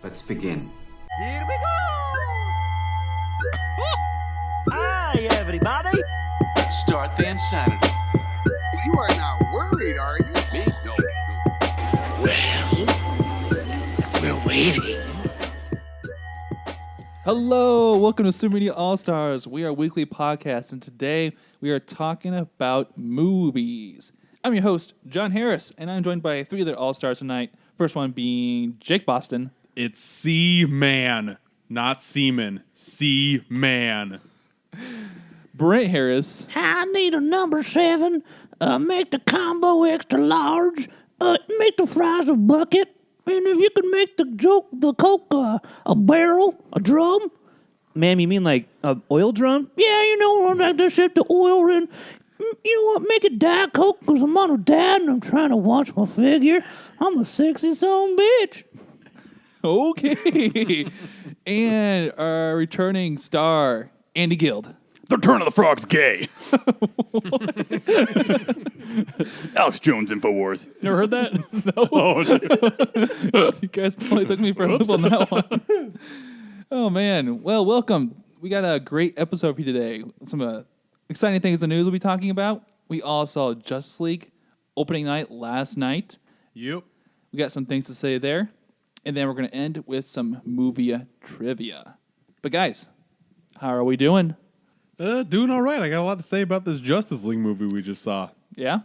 Let's begin. Here we go! Hi, everybody! Let's start the insanity. You are not worried, are you? Me? No. We're waiting. Hello, welcome to Super Media All Stars. We are a weekly podcast, and today we are talking about movies. I'm your host, John Harris, and I'm joined by three other All Stars tonight. First one being Jake Boston. It's C-Man, not Seaman. C-Man. Brent Harris. I need a number 7. Make the combo extra large. Make the fries a bucket. And if you could make the Coke a barrel, a drum. Ma'am, you mean like a oil drum? Yeah, you know, I like to ship the oil in. You know what? Make it Diet Coke because I'm on a diet and I'm trying to watch my figure. I'm a sexy son bitch. Okay. And our returning star, Andy Guild. The Return of the Frog's gay. Alex Jones, InfoWars. Never heard that? No. Oh, You guys totally took me for a loop on that one. Oh, man. Well, welcome. We got a great episode for you today. Some exciting things in the news we'll be talking about. We all saw Justice League opening night last night. Yep. We got some things to say there. And then we're going to end with some movie trivia. But guys, how are we doing? Doing all right. I got a lot to say about this Justice League movie we just saw. Yeah.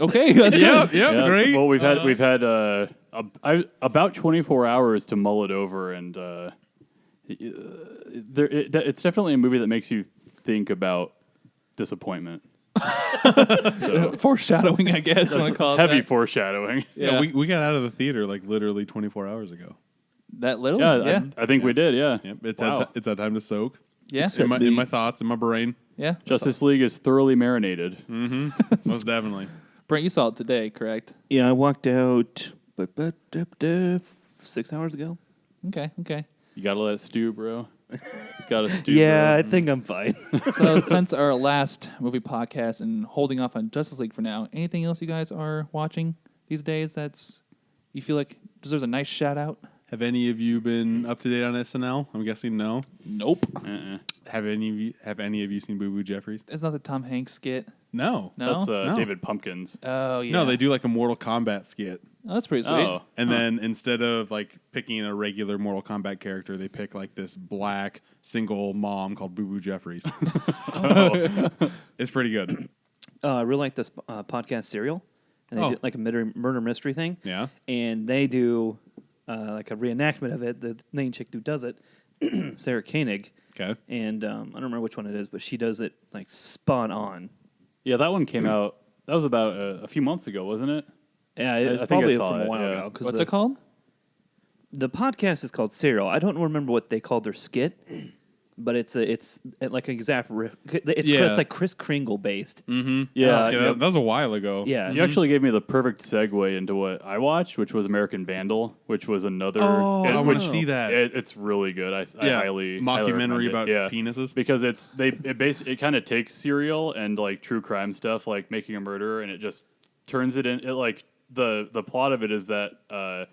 Okay, that's good. Yep, great. Well, we've had about 24 hours to mull it over, and it's definitely a movie that makes you think about disappointment. So, Foreshadowing, I guess. Want to call it heavy that. foreshadowing. Yeah, we got out of the theater like literally 24 hours ago. that little. Yeah, I think we did. Yeah. Yep, it's Wow. it's that time to soak. Yeah. In my thoughts, in my brain. Yeah. Justice League is thoroughly marinated. Most definitely. Brent, you saw it today, correct? Yeah, I walked out 6 hours ago. Okay. You gotta let it stew, bro. It's gotta stew. Yeah, bro. I think I'm fine. So since our last movie podcast and holding off on Justice League for now, anything else you guys are watching these days that's you feel like deserves a nice shout out? Have any of you been up to date on SNL? I'm guessing no. Nope. Have any of you seen Boo Boo Jeffries? It's not the Tom Hanks skit. No. No. That's No. David Pumpkins. Oh yeah. No, they do like a Mortal Kombat skit. Oh, that's pretty sweet. Oh. And then instead of like picking a regular Mortal Kombat character, they pick like this black single mom called Boo Boo Jeffries. It's pretty good. I really like this podcast, Serial. And they Oh. do like a murder mystery thing. Yeah. And they do like a reenactment of it. The main chick who does it, Sarah Koenig. Okay. And I don't remember which one it is, but she does it like spot on. Yeah, that one came out. That was about a few months ago, wasn't it? Yeah, I it's think probably I saw from a it, while yeah. ago. 'Cause What's it called? The podcast is called Serial. I don't remember what they called their skit, but it's like an exact riff. It's like Kris Kringle based. Yeah, Yeah, yep. that was a while ago. Yeah. You actually gave me the perfect segue into what I watched, which was American Vandal, which was another. Oh, I want to which- see that. It's really good. I highly mockumentary recommend it. about penises. because it kind of takes Serial and like true crime stuff, like Making a Murderer, and it just turns it in. It like the plot of it is that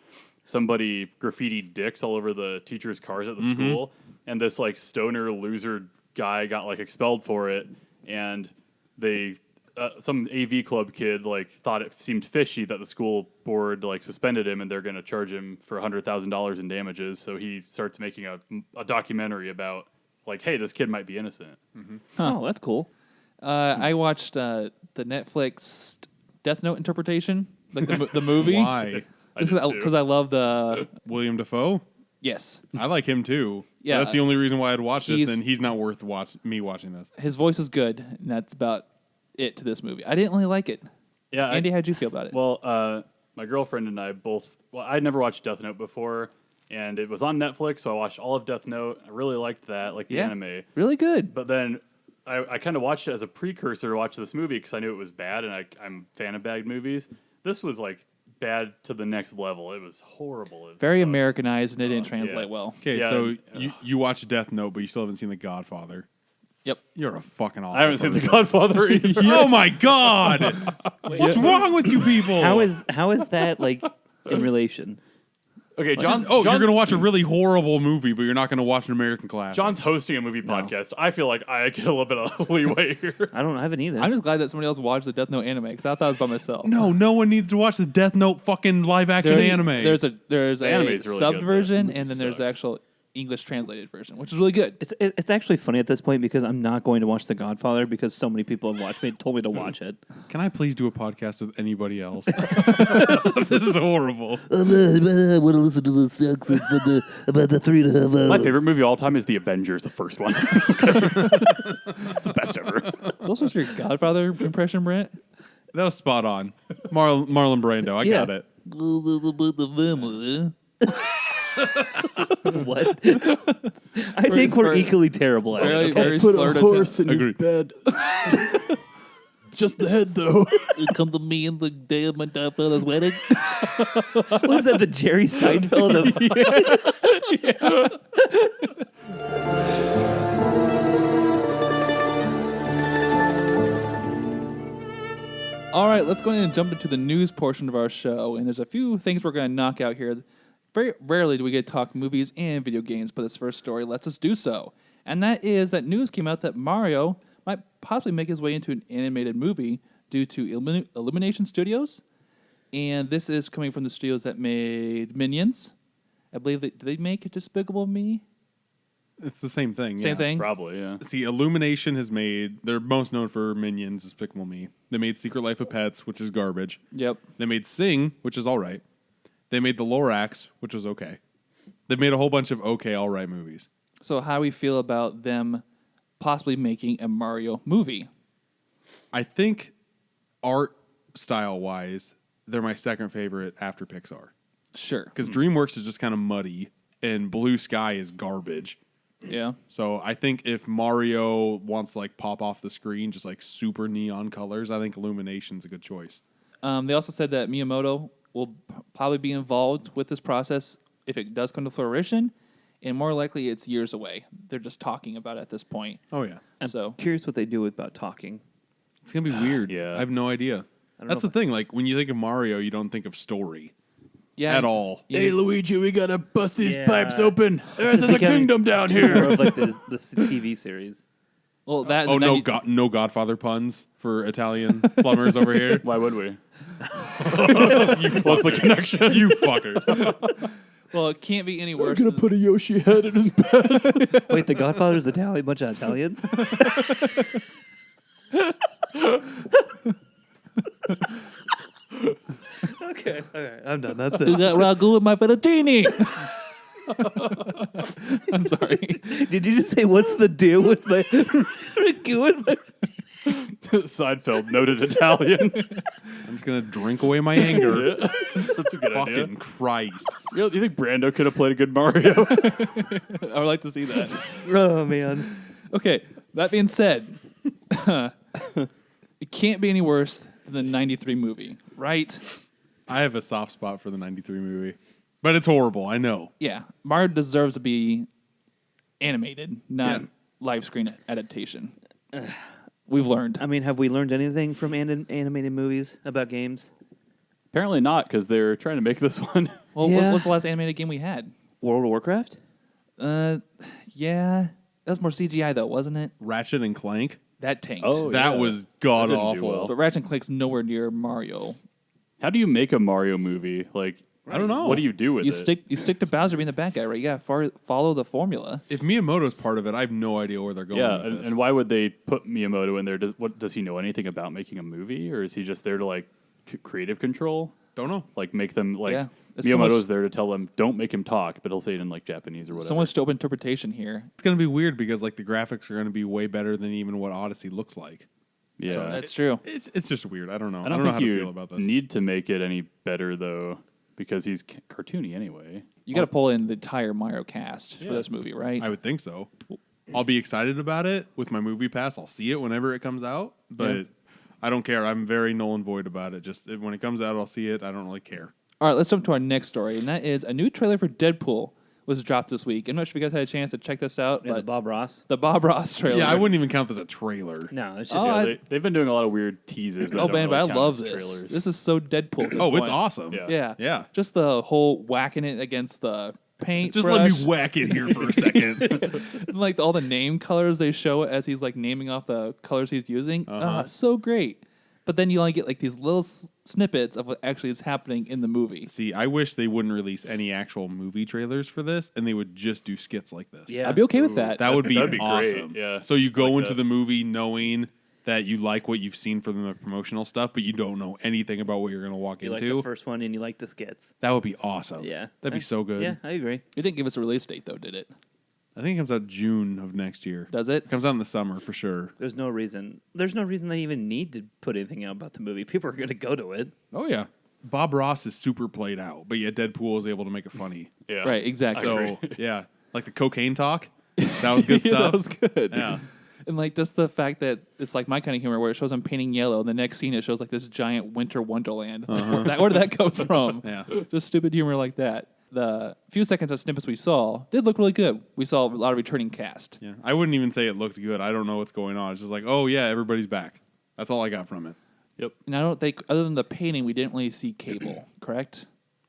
somebody graffitied dicks all over the teachers' cars at the school, and this like stoner loser guy got like expelled for it, and they some AV club kid like thought it seemed fishy that the school board like suspended him and they're going to charge him for $100,000 in damages. So he starts making a documentary about like, hey, this kid might be innocent. Oh, that's cool. I watched the Netflix Death Note interpretation, like the movie. Why? Because I love the William Dafoe? yes. I like him too. Yeah. That's the only reason why I'd watch this, He's- and he's not worth me watching this. His voice is good, and that's about it to this movie. I didn't really like it. Yeah, Andy, how'd you feel about it? Well, my girlfriend and I both. Well, I'd never watched Death Note before, and it was on Netflix, so I watched all of Death Note. I really liked that, like the Yeah. anime. Really good. But then I kind of watched it as a precursor to watch this movie because I knew it was bad, and I'm a fan of bad movies. This was like bad to the next level. It was horrible. It Very sucked. Americanized, and it didn't translate yeah. well. Okay, Yeah, so and- you watched Death Note, but you still haven't seen The Godfather. Yep. You're a fucking awful I haven't seen The person. Godfather either. Oh my god! What's wrong with you people? How is that like in relation? Okay, John's you're going to watch a really horrible movie, but you're not going to watch an American classic. John's hosting a movie podcast. I feel like I get a little bit of leeway here. I haven't either. I'm just glad that somebody else watched the Death Note anime because I thought I was by myself. No one needs to watch the Death Note fucking live action anime. There's a anime's really subbed good, version, though. and then there's the Sucks. actual English translated version, which is really good. It's actually funny at this point because I'm not going to watch The Godfather because so many people have told me to watch it. Can I please do a podcast with anybody else? This is horrible. I want to listen to the sucks about the 3.5 hours. My favorite movie of all time is The Avengers, the first one. It's the best ever. Is also your Godfather impression, Brent? That was spot on. Marlon Brando. I got it. What? I think we're equally terrible at it. Very slurred attempt. in Agreed. bed. Just the head, though. Come to me in the day of my Godfather's wedding. Was that the Jerry Seinfeld of? All right, let's go ahead and jump into the news portion of our show. And there's a few things we're going to knock out here. Very rarely do we get to talk movies and video games, but this first story lets us do so. And that is that news came out that Mario might possibly make his way into an animated movie due to Illumination Studios. And this is coming from the studios that made Minions. I believe did they make Despicable Me? It's the same thing. Same yeah. thing? Probably, yeah. See, Illumination has made, they're most known for Minions, Despicable Me. They made Secret Life of Pets, which is garbage. Yep. They made Sing, which is all right. They made The Lorax, which was okay. They made a whole bunch of okay, all right movies. So how do we feel about them possibly making a Mario movie? I think art style-wise, they're my second favorite after Pixar. Sure. Because DreamWorks is just kind of muddy, and Blue Sky is garbage. Yeah. So I think if Mario wants to like pop off the screen, just like super neon colors, I think Illumination's a good choice. They also said that Miyamoto will probably be involved with this process if it does come to fruition, and more likely it's years away. They're just talking about it at this point. Oh yeah, So Curious what they do about talking. it's gonna be weird. Yeah. I have no idea. don't That's know the thing. Like when you think of Mario, you don't think of story yeah, at all. Yeah, Luigi, we gotta bust these Yeah. pipes open. There's is a becoming kingdom down More here. of like the TV series. well, that. Oh and then no, no Godfather puns for Italian plumbers over here. Why would we? What's the connection? You fuckers. Well, it can't be any worse. Than, a Yoshi head in his bed. Wait, The Godfather's Italian, bunch of Italians. Okay, I'm done. That's You it. got ragu with my fettuccine. I'm sorry. Did you just say what's the deal with my ragu and my? Seinfeld, noted Italian. I'm just gonna drink away my anger. Yeah. That's a good idea. Fucking Christ. You think Brando could have played a good Mario? I would like to see that. Oh man. Okay, that being said, it can't be any worse than the 93 movie, right? I have a soft spot for the 93 movie. But it's horrible, I know. Yeah, Mario deserves to be animated, not Yeah. live screen adaptation. We've learned. I mean, have we learned anything from animated movies about games? Apparently not, because they're trying to make this one. Well, Yeah. what's the last animated game we had? World of Warcraft? Yeah, that was more CGI though, wasn't it? Ratchet and Clank. That tanked. Oh, That yeah. was god That didn't do awful. well. But Ratchet and Clank's nowhere near Mario. How do you make a Mario movie? Like, I don't know. What do you do with You it? stick to Bowser being the bad guy, right? You gotta follow the formula. If Miyamoto's part of it, I have no idea where they're going Yeah, with this. and why would they put Miyamoto in there? Does he know anything about making a movie, or is he just there to like creative control? Don't know. Like make them like Yeah, it's so Miyamoto's much- there to tell them don't make him talk, but he'll say it in like Japanese or whatever. So much to open interpretation here. It's going to be weird because like the graphics are going to be way better than even what Odyssey looks like. yeah, That's true. It's just weird. I don't know. I don't know think how to you feel about this. need to make it any better though, because he's cartoony anyway. You got to pull in the entire Mario cast for this movie, right? I would think so. I'll be excited about it with my movie pass. I'll see it whenever it comes out, but Yeah. I don't care. I'm very null and void about it. Just when it comes out, I'll see it. I don't really care. All right, let's jump to our next story, and that is a new trailer for Deadpool was dropped this week. I'm not sure if you guys had a chance to check this out, Yeah, the but Bob Ross. the Bob Ross trailer. Yeah, I wouldn't even count this a trailer. No, it's Oh, just Yeah, they've been doing a lot of weird teases. That Oh don't man, really but I count love as this. trailers. This is so Deadpool. At this Oh, it's point. awesome. Yeah. Yeah, Yeah. Just the whole whacking it against the paint. Just let brush. me whack it here for a second. And, like all the name colors they show as he's like naming off the colors he's using. So great. But then you only get like these little snippets of what actually is happening in the movie. See, I wish they wouldn't release any actual movie trailers for this, and they would just do skits like this. Yeah. I'd be okay with that. That would be That'd be great, awesome. yeah. So you go Like into that. the movie knowing that you like what you've seen from the promotional stuff, but you don't know anything about what you're going to walk you like into. the first one and you like the skits. That would be awesome. Yeah. That'd be so good. Yeah, I agree. It didn't give us a release date though, did it? I think it comes out June of next year. Does it? It comes out in the summer for sure. There's no reason they even need to put anything out about the movie. People are going to go to it. Oh, yeah. Bob Ross is super played out, but yet Deadpool was able to make it funny. Yeah. Right, exactly. So, yeah. Like the cocaine talk. That was good Yeah, stuff. that was good. Yeah. And like just the fact that it's like my kind of humor where it shows him painting yellow, and the next scene it shows like this giant winter wonderland. Where did that come from? Yeah. Just stupid humor like that. The few seconds of snippets we saw did look really good. We saw a lot of returning cast. Yeah. I wouldn't even say it looked good. I don't know what's going on. It's just like, oh, yeah, everybody's back. That's all I got from it. Yep. And I don't think, other than the painting, we didn't really see Cable, correct?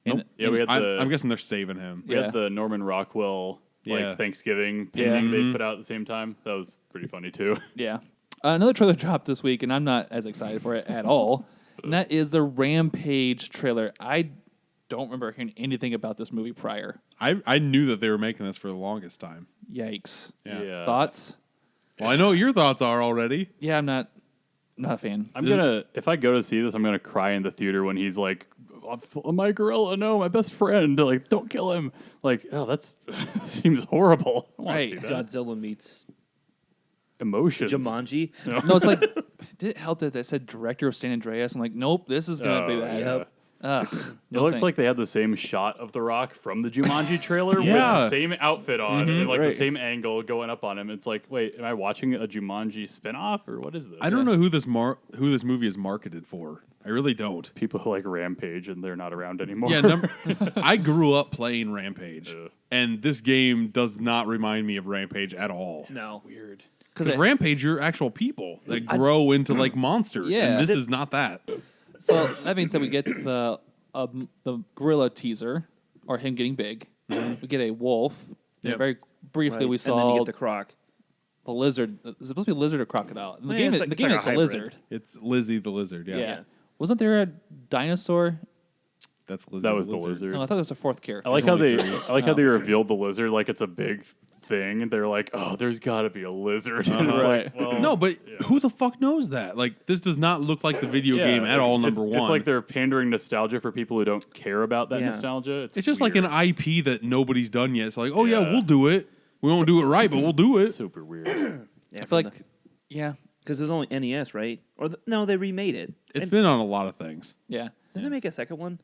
Nope. Yeah, we had the I'm guessing they're saving him. we Yeah. had the Norman Rockwell Yeah. Thanksgiving Yeah. painting they put out at the same time. That was pretty funny too. Yeah. Another trailer dropped this week, and I'm not as excited for it at all. And that is the Rampage trailer. I don't remember hearing anything about this movie prior. I knew that they were making this for the longest time. Yikes. Yeah. Thoughts? Well, I know what your thoughts are already. Yeah, I'm not a fan. I'm gonna if I go to see this, I'm gonna cry in the theater when he's like, "Oh, my gorilla, no, my best friend, like, don't kill him." Like, oh, that's seems horrible. I want Right. to see that. Godzilla meets Emotions. Jumanji. No, it's like, did it help that they said director of San Andreas? I'm like, nope, this is going to be Oh, bad. yeah. Ugh. It no looked thank- like they had the same shot of The Rock from the Jumanji trailer with Yeah. the same outfit on and like right. the same angle going up on him. It's like, wait, am I watching a Jumanji spinoff or what is this? I don't know who this movie is marketed for. I really don't. People who like Rampage and they're not around anymore. Yeah, I grew up playing Rampage, Ugh. and this game does not remind me of Rampage at all. No. Weird. Because Rampage, you're actual people that grow into like monsters, Yeah. and this is not that. So that means that we get the gorilla teaser, or him getting big. We get a wolf. And Yep. very briefly, Right. we And then saw you get the croc. the lizard. It's supposed to be lizard or crocodile. In the Yeah, game, it's in the like- game, it's it's like a a lizard. hybrid. It's Lizzie the lizard. Yeah, Yeah. Wasn't there a dinosaur? that's Lizzie. That was the lizard. No, I thought there was a fourth character. I like how only they three. I like how they revealed the lizard like it's a big thing. They're like, oh, there's got to be a lizard. And it's Right. like, well, No, but who the fuck knows that? Like, this does not look like the video yeah, game at all. Number it's, one, It's like they're pandering nostalgia for people who don't care about that Yeah. nostalgia. it's just like an weird. IP that nobody's done yet. It's like, oh yeah, Yeah. we'll do it. We won't do it right, but we'll do it. super weird. Yeah, I feel like, yeah, because there's only NES, right? Or no, they remade it. It's been on a lot of things. yeah. Did they make a second one?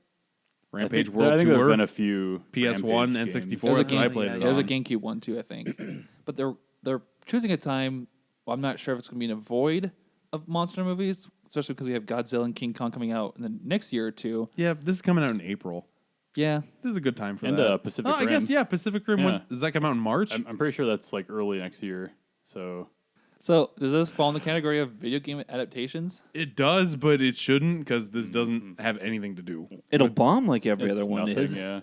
Rampage I World think there have Tour, been a few PS1, Rampage N64. games. There's a That's what I game- played yeah, it There's a on. GameCube one too, I think. But they're choosing a time. Well, I'm not sure if it's going to be in a void of monster movies, especially because we have Godzilla and King Kong coming out in the next year or two. Yeah, this is coming out in April. Yeah, This is a good time for And, that. Pacific I guess, Rim. yeah, Pacific Rim. Yeah. When, does that come out in March? I'm pretty sure that's like early next year. So So does this fall in the category of video game adaptations? It does, but it shouldn't because this doesn't have anything to do. It'll bomb like every it's other one nothing, is. Yeah.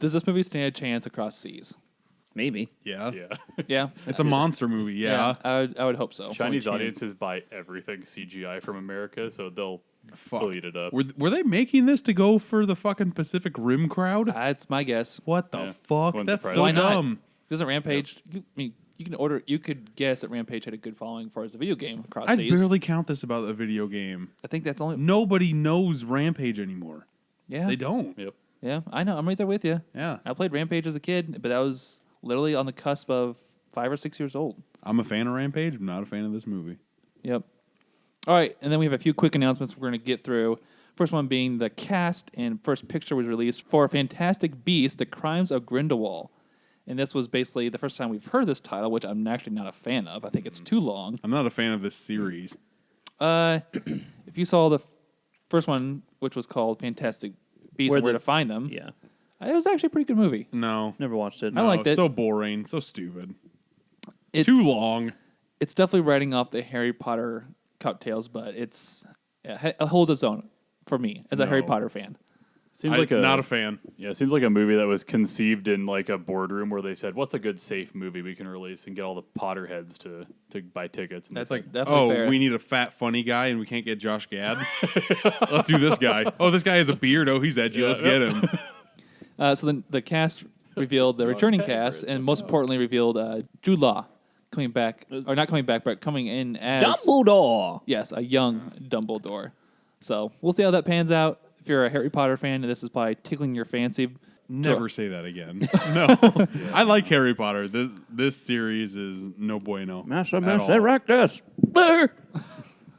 Does this movie stand a chance across seas? Maybe. Yeah. Yeah. Yeah, It's a monster movie, yeah. I would hope so. Chinese Chance. audiences buy everything CGI from America, so they'll Fuck. eat it up. Were they making this to go for the fucking Pacific Rim crowd? That's my guess. What the Yeah. fuck? Wouldn't That's surprise so Why not? dumb. Doesn't Rampage? I mean, you could guess that Rampage had a good following for as a video game across I'd seas. barely count this about a video game. I think that's only. Nobody knows Rampage anymore. Yeah, They don't. Yep. Yeah, I know. I'm right there with you. Yeah. I played Rampage as a kid, but I was literally on the cusp of 5 or 6 years old. I'm a fan of Rampage. I'm not a fan of this movie. Yep. All right, and then we have a few quick announcements we're going to get through. First one being the cast and first picture was released for Fantastic Beasts: The Crimes of Grindelwald. And this was basically the first time we've heard this title, which I'm actually not a fan of. I think it's too long. I'm not a fan of this series. If you saw the first one, which was called Fantastic Beasts and Where to Find Them, Yeah. It was actually a pretty good movie. No. Never watched it. I liked it. So boring. So stupid. It's Too long. It's definitely writing off the Harry Potter coattails, but it holds its own for me as a Harry No. Potter fan. Seems Not a fan. Yeah, it seems like a movie that was conceived in like a boardroom where they said, "What's a good safe movie we can release and get all the Potterheads to buy tickets?" And That's it's like definitely fair. We need a fat, funny guy, and we can't get Josh Gad. Let's do this guy. Oh, this guy has a beard. Oh, he's edgy. Let's get him. So then the cast revealed the returning cast, and most importantly revealed Jude Law coming back, or not coming back, but coming in as Dumbledore. Yes, a young Dumbledore. So we'll see how that pans out. If you're a Harry Potter fan, this is probably tickling your fancy. Never say that again. No, I like Harry Potter. This series is no bueno. Master, at master, all. rock this. There.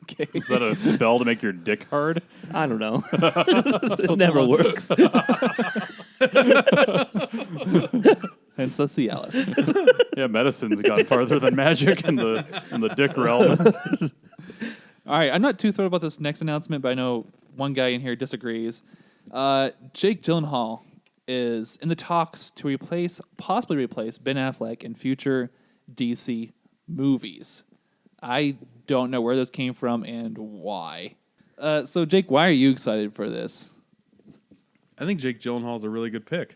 Okay. Is that a spell to make your dick hard? I don't know. It never works. Hence the Cialis. Yeah, medicine's gone farther than magic in the dick realm. All right, I'm not too thrilled about this next announcement, but I know one guy in here disagrees. Jake Gyllenhaal is in the talks to possibly replace Ben Affleck in future DC movies. I don't know where this came from and why. So, Jake, why are you excited for this? I think Jake Gyllenhaal's a really good pick.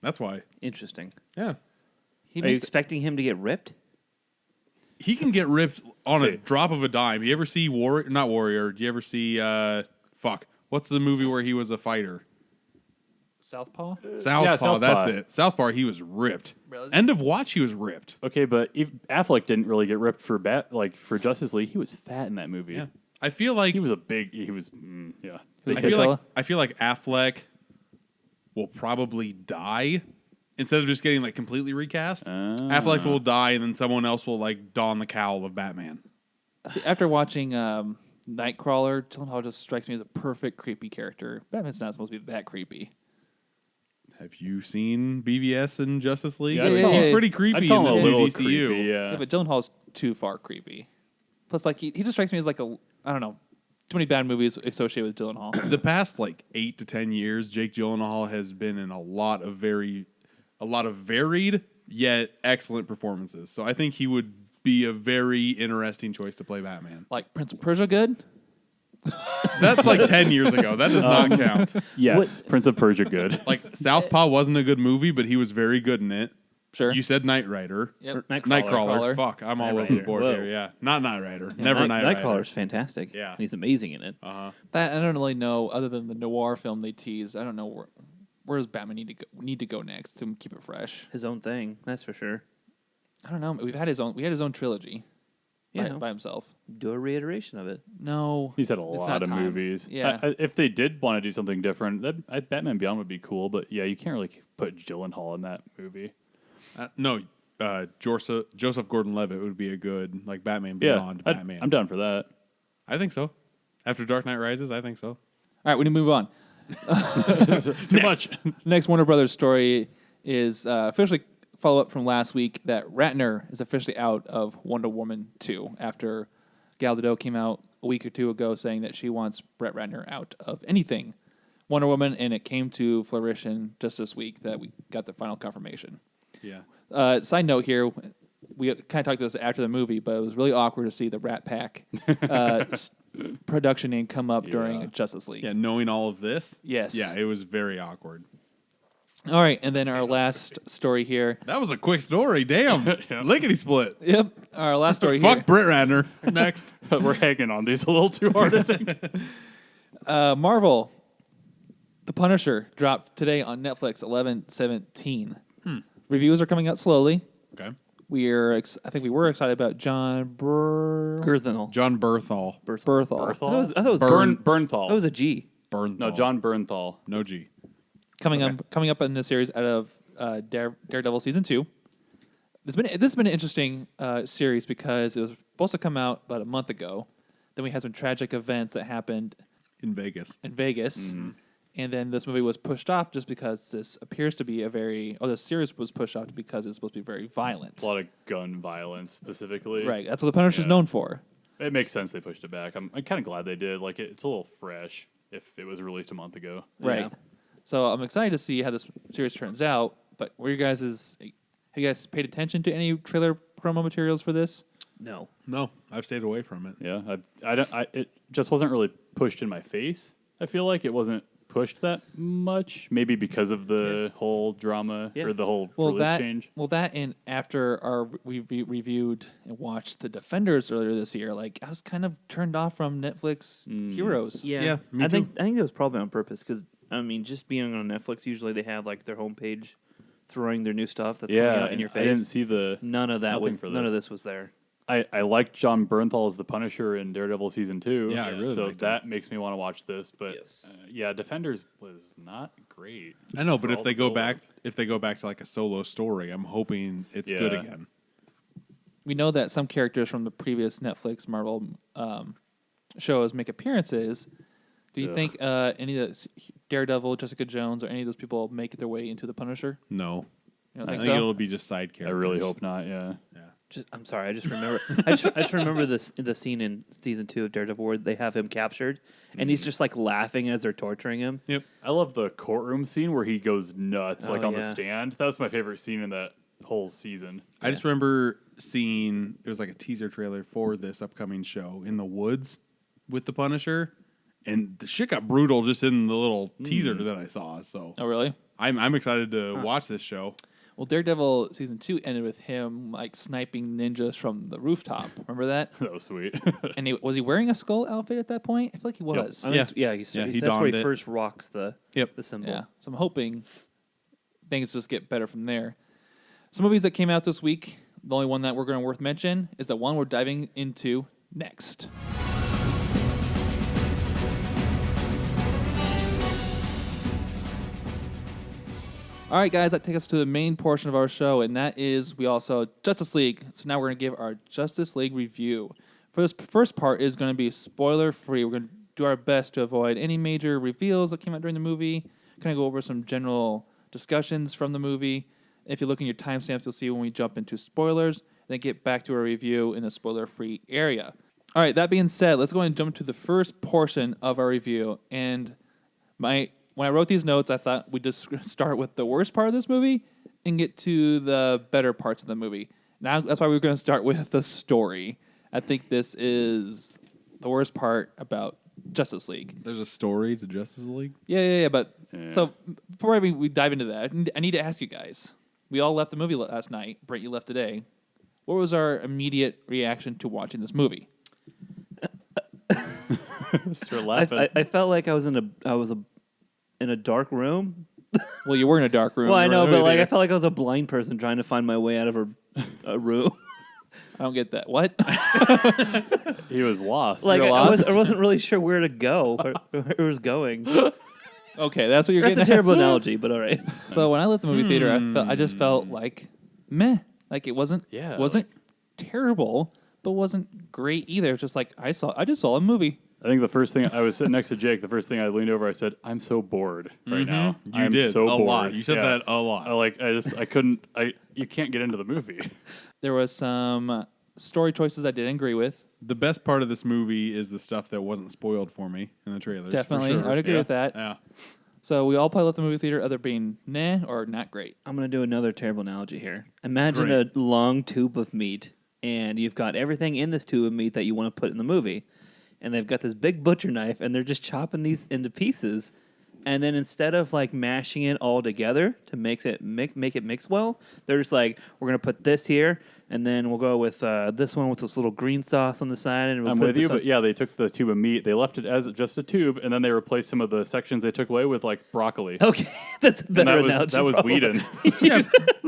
That's why. Interesting. Yeah. Are you expecting him to get ripped? He can get ripped on a Hey. drop of a dime. You ever see Not Warrior? Do you ever see what's the movie where he was a fighter? Southpaw? Southpaw, Southpaw. that's it. Southpaw, he was ripped. Really? End of Watch, he was ripped. Okay, but Affleck didn't really get ripped for for Justice League. He was fat in that movie. Yeah. I feel like He was yeah. I feel like Affleck will probably die instead of just getting like completely recast. Affleck will die and then someone else will like don the cowl of Batman. See, after watching Nightcrawler, Gyllenhaal just strikes me as a perfect creepy character. Batman's not supposed to be that creepy. Have you seen BVS and Justice League? Yeah, I'd call He's him- pretty I'd creepy call in him this a new little DCU. creepy, Yeah, but Gyllenhaal's too far creepy. Plus, like he just strikes me as like I don't know, too many bad movies associated with Gyllenhaal. The past like 8 to 10 years, Jake Gyllenhaal has been in a lot of varied yet excellent performances. So I think he would be a very interesting choice to play Batman. Like Prince of Persia, good. That's like 10 years ago. That does not count. Yes, Prince of Persia, good. Like Southpaw wasn't a good movie, but he was very good in it. Sure. You said Knight Rider. Yep. Or Nightcrawler. Nightcrawler. Fuck, I'm all over the board Whoa. here. Yeah, not Knight Rider. Never Knight Rider. Nightcrawler's fantastic. Yeah. And he's amazing in it. That I don't really know. Other than the noir film they teased, I don't know where does Batman need to go next to keep it fresh. His own thing, that's for sure. I don't know. We had his own trilogy. Yeah. By himself. Do a reiteration of it. No, He's had a it's lot not of time. movies. Yeah. If they did want to do something different, Batman Beyond would be cool. But yeah, you can't really put Gyllenhaal in that movie. Joseph Gordon-Levitt would be a good like Batman Yeah, Beyond Batman. I'm down for that. I think so. After Dark Knight Rises, I think so. All right, we need to move on. Too much. Next Warner Brothers story is officially follow up from last week that Ratner is officially out of Wonder Woman 2 after Gal Gadot came out a week or two ago saying that she wants Brett Ratner out of anything Wonder Woman, and it came to fruition just this week that we got the final confirmation. Yeah. Side note here, we kind of talked about this after the movie, but it was really awkward to see the Rat Pack production name come up during Justice League. Yeah, knowing all of this. Yes. Yeah, it was very awkward. All right, and then our last story here. That was a quick story. Damn. Lickety split. Yep, our last story here. Fuck Britt Ratner. Next. We're hanging on these a little too hard, I think. Marvel, The Punisher dropped today on Netflix, 11/17. Reviews are coming out slowly. Okay. I think we were excited about John Girthenal. John Berthal. Berthal I thought it was Bernthal. That was a G. Bernthal. No, John Bernthal. No G. coming up in the series out of Daredevil season 2. This has been an interesting series because it was supposed to come out about a month ago. Then we had some tragic events that happened In Vegas. in Vegas. And then this movie was pushed off just because this appears to be the series was pushed off because it's supposed to be very violent. A lot of gun violence specifically. Right. That's what The Punisher's Yeah. known for. It makes sense they pushed it back. I'm kind of glad they did. Like it's a little fresh if it was released a month ago. Right. Yeah. So I'm excited to see how this series turns out. But have you guys paid attention to any trailer promo materials for this? No. No, I've stayed away from it. Yeah, it just wasn't really pushed in my face. I feel like it wasn't pushed that much, maybe because of the whole drama or the whole release change. Well, that and after we reviewed and watched The Defenders earlier this year, like I was kind of turned off from Netflix Heroes. Yeah, me I too. think that was probably on purpose because I mean, just being on Netflix, usually they have like their homepage throwing their new stuff that's coming out in your face. I didn't see none of that nothing was for none of this. this was there. I liked John Bernthal as the Punisher in Daredevil season 2. Yeah, I really so liked that makes me want to watch this. But Yes. Defenders was not great. I know, but for if all they the go build-up. back to like a solo story, I'm hoping it's good Yeah. again. We know that some characters from the previous Netflix Marvel shows make appearances. Do you think any of the Daredevil, Jessica Jones, or any of those people make their way into the Punisher? No, You don't I think think so? it'll be just side I characters. really hope not. Yeah. I'm sorry, I just remember. I just remember the scene in season 2 of Daredevil where they have him captured, and he's just like laughing as they're torturing him. Yep. I love the courtroom scene where he goes nuts, Oh, like on yeah. the stand. That was my favorite scene in that whole season. I just remember seeing it was like a teaser trailer for this upcoming show in the woods with the Punisher, and the shit got brutal just in the little teaser that I saw. So Oh, really? I'm excited to watch this show. Well, Daredevil season 2 ended with him like sniping ninjas from the rooftop. Remember that? That was sweet. And was he wearing a skull outfit at that point? I feel like he was. I mean, he he that's where donned he it. first rocks the Yep. the symbol. Yeah. So I'm hoping things just get better from there. Some movies that came out this week, the only one that we're going to worth mention is the one we're diving into next. All right, guys, that takes us to the main portion of our show, and that is we also Justice League. So now we're going to give our Justice League review. For this first part is going to be spoiler free. We're going to do our best to avoid any major reveals that came out during the movie. Kind of go over some general discussions from the movie. If you look in your timestamps, you'll see when we jump into spoilers, then get back to our review in the spoiler free area. All right, that being said, let's go ahead and jump to the first portion of our review. And when I wrote these notes, I thought we'd just start with the worst part of this movie and get to the better parts of the movie. Now, that's why we're going to start with the story. I think this is the worst part about Justice League. There's a story to Justice League. Yeah. But so before we dive into that, I need to ask you guys. We all left the movie last night. Brent, you left today. What was our immediate reaction to watching this movie? Start laughing. I felt like I was in a dark room. Well, you were in a dark room. Well, I You were know, in a but movie like I theater. felt like I was a blind person trying to find my way out of a room. I don't get that. What? He was lost. Like You're I lost? wasn't really sure where to go or where it was going. Okay, that's what you're That's a getting at? terrible analogy, but all right. So when I left the movie theater, I just felt like meh. Like it wasn't terrible, but wasn't great either. It's just like I just saw a movie. I think the first thing I was sitting next to Jake. The first thing I leaned over, I said, "I'm so bored right now. You I'm did so a bored." lot. You said Yeah. that a lot. I couldn't. You can't get into the movie. There was some story choices I didn't agree with. The best part of this movie is the stuff that wasn't spoiled for me in the trailers. for Definitely, sure. I would agree Yeah. with that. Yeah. So we all probably left the movie theater either being nah or not great. I'm going to do another terrible analogy here. Imagine Great. a long tube of meat, and you've got everything in this tube of meat that you want to put in the movie. And they've got this big butcher knife, and they're just chopping these into pieces. And then instead of like mashing it all together to make it mix well, they're just like, we're going to put this here, and then we'll go with this one with this little green sauce on the side. And we'll I'm put with this you, on- but yeah, they took the tube of meat, they left it as just a tube, and then they replaced some of the sections they took away with like broccoli. Okay, that's a And better that was analogy. that was probably. Whedon. Yeah,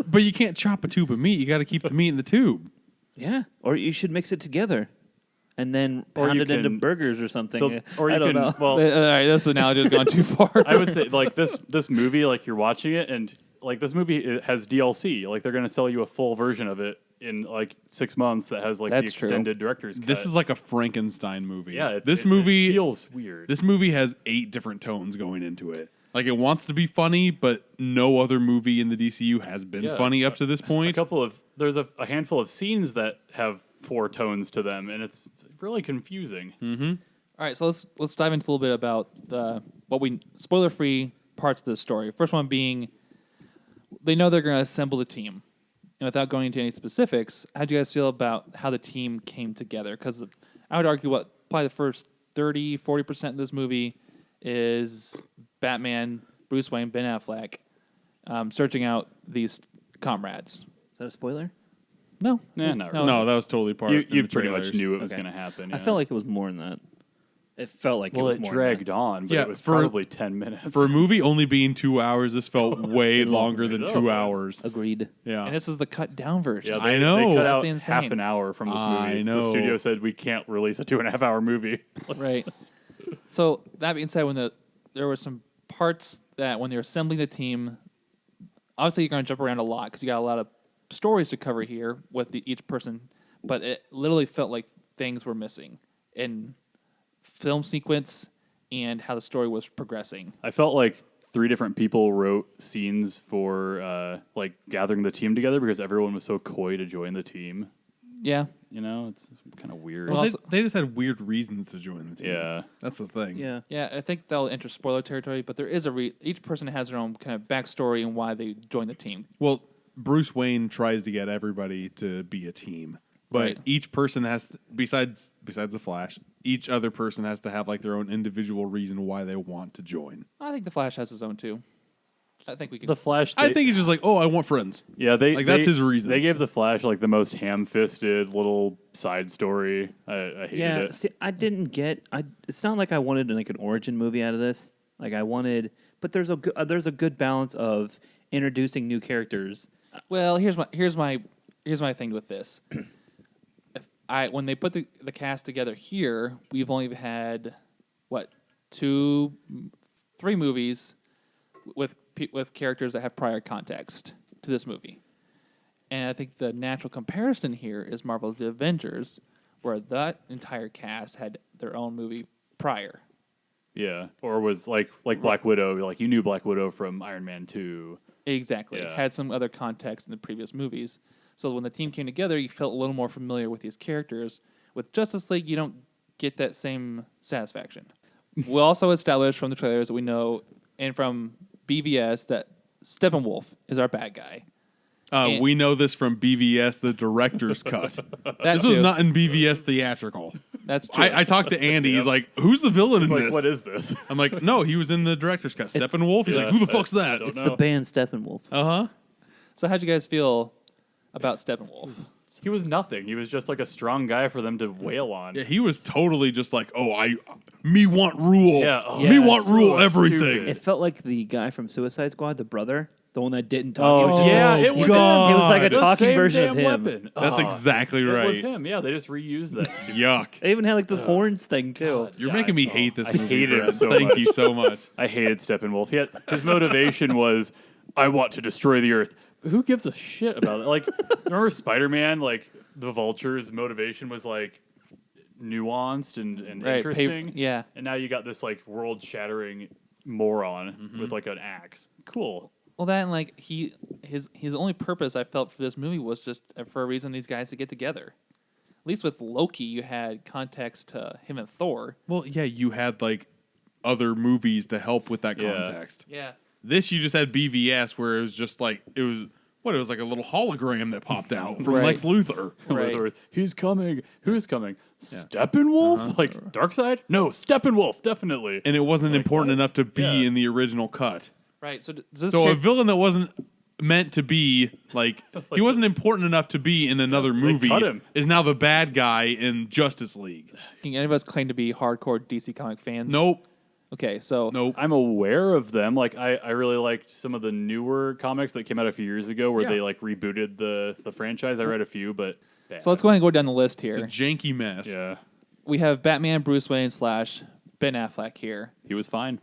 but you can't chop a tube of meat. You got to keep the meat in the tube. Yeah, or you should mix it together, and then Or pound you it into can- burgers or something. So, or I you don't can know. All well, right, this analogy has gone too far. I would say like this movie, like you're watching it, and like this movie it has DLC. Like they're gonna sell you a full version of it in like 6 months that has like That's the true. extended director's cut. This is like a Frankenstein movie. yeah. this it movie feels weird. This movie has 8 different tones going into it. Like it wants to be funny, but no other movie in the DCU has been Yeah. funny up to this point. There's a handful of scenes that have 4 tones to them, and it's really confusing. All right, so let's dive into a little bit about the spoiler free parts of the story. First one being they know they're going to assemble the team. And without going into any specifics, how do you guys feel about how the team came together? Because I would argue probably the first 30, 40% of this movie is Batman, Bruce Wayne, Ben Affleck searching out these comrades. Is that a spoiler? No. Nah, not No. really. No, that was totally part. You, in you the pretty much trailers. knew it was Okay. going to happen. I yeah. felt like it was more than that. It felt like well, it was it more dragged than on, but Yeah, it was for- probably 10 minutes. For a movie only being 2 hours, this felt way longer than I know 2 it hours. that. Agreed. Yeah. And this is the cut down version. yeah, I they, know. They cut That's out insane. half an hour from this movie. I know. The studio said we can't release a 2.5 hour movie. Right. So that being said, there were some parts that when they're assembling the team, obviously you're going to jump around a lot because you got a lot of stories to cover here with each person, but it literally felt like things were missing in film sequence and how the story was progressing. I felt like 3 different people wrote scenes for like gathering the team together because everyone was so coy to join the team. Yeah. You know, it's kind of weird. Well, Well, also- they just had weird reasons to join the team. Yeah. That's the thing. Yeah. Yeah, I think that'll enter spoiler territory, but there is each person has their own kind of backstory and why they joined the team. Well, Bruce Wayne tries to get everybody to be a team, but Right. each person has to, besides the Flash, each other person has to have like their own individual reason why they want to join. I think the Flash has his own too. I think we can. The Flash. I think he's just like, oh, I want friends. Yeah, that's his reason. They gave the Flash like the most ham-fisted little side story. I hated Yeah. it. See, I didn't get. It's not like I wanted like an origin movie out of this. Like I wanted, but there's a good balance of introducing new characters. Well, here's my thing with this. When they put the cast together here, we've only had 3 movies with characters that have prior context to this movie, and I think the natural comparison here is Marvel's The Avengers, where that entire cast had their own movie prior. Yeah, or was like Black Widow. Like you knew Black Widow from Iron Man 2. Exactly. Yeah. Had some other context in the previous movies. So when the team came together, you felt a little more familiar with these characters. With Justice League, you don't get that same satisfaction. We also established from the trailers that we know, and from BVS, that Steppenwolf is our bad guy. And- We know this from BVS, the director's cut. That's This was true. not in BVS theatrical. That's true. I talked to Andy. He's like, who's the villain It's in like, this? what is this? I'm like, no, he was in the director's cut. Steppenwolf? He's Yeah, like, who the fuck's I that? don't It's know. the band Steppenwolf. Uh-huh. So how'd you guys feel about Steppenwolf? He was nothing. He was just like a strong guy for them to wail on. Yeah, he was totally just like, me want rule. Yeah, oh, me yeah, want so rule everything. stupid. It felt like the guy from Suicide Squad, the brother, the one that didn't talk. Oh, He was just- yeah, it was God. him. It was like a The talking same version of damn him. Weapon. That's Oh, exactly It was right. him. Yeah, they just reused that. stupid- Yuck. They even had like the horns thing too. You're Yeah, making me hate this I movie. hate it Brett. so Thank much. you so much. I hated Steppenwolf. His motivation was, I want to destroy the Earth. Who gives a shit about it? Like, remember Spider-Man? Like, the Vulture's motivation was like nuanced and Right, interesting. yeah. And now you got this like world-shattering moron with like an axe. Cool. Well, that and like his only purpose I felt for this movie was just for a reason these guys to get together. At least with Loki, you had context to him and Thor. Well, yeah, you had like other movies to help with that Yeah. context. Yeah. This you just had BVS where it was just like it was like a little hologram that popped out from Right. Lex Luthor. Right. Or, he's coming. Who's coming? Steppenwolf? Like Darkseid? No, Steppenwolf, definitely. And it wasn't important what? enough to be Yeah. in the original cut. Right. So does this So a char- villain that wasn't meant to be like he wasn't important enough to be in another movie cut him. is now the bad guy in Justice League. can any of us claim to be hardcore DC comic fans? Nope. Okay, so Nope. I'm aware of them. Like I really liked some of the newer comics that came out a few years ago where Yeah. they like rebooted the franchise. I read a few, but so let's go ahead and go down the list It's a here. janky mess. yeah, We have Batman, Bruce Wayne / Ben Affleck here. he was fine.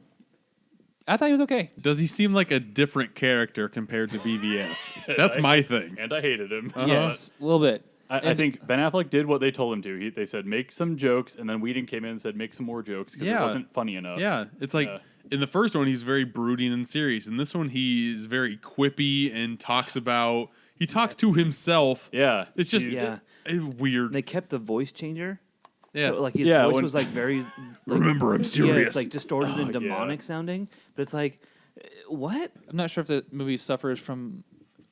I thought he was okay. Does he seem like a different character compared to BVS? That's my thing. And I hated him. Yes, a little bit. I think Ben Affleck did what they told him to. They said make some jokes, and then Whedon came in and said make some more jokes because Yeah. it wasn't funny enough. Yeah, it's like Yeah. in the first one he's very brooding and serious. In this one he's very quippy and talks to himself. Yeah. It's just Yeah. it's weird. They kept the voice changer. Yeah. So like his Yeah, voice when- was like very. Like, Remember, I'm Yeah, serious. it's like distorted and yeah. demonic sounding, but it's like What? I'm not sure if the movie suffers from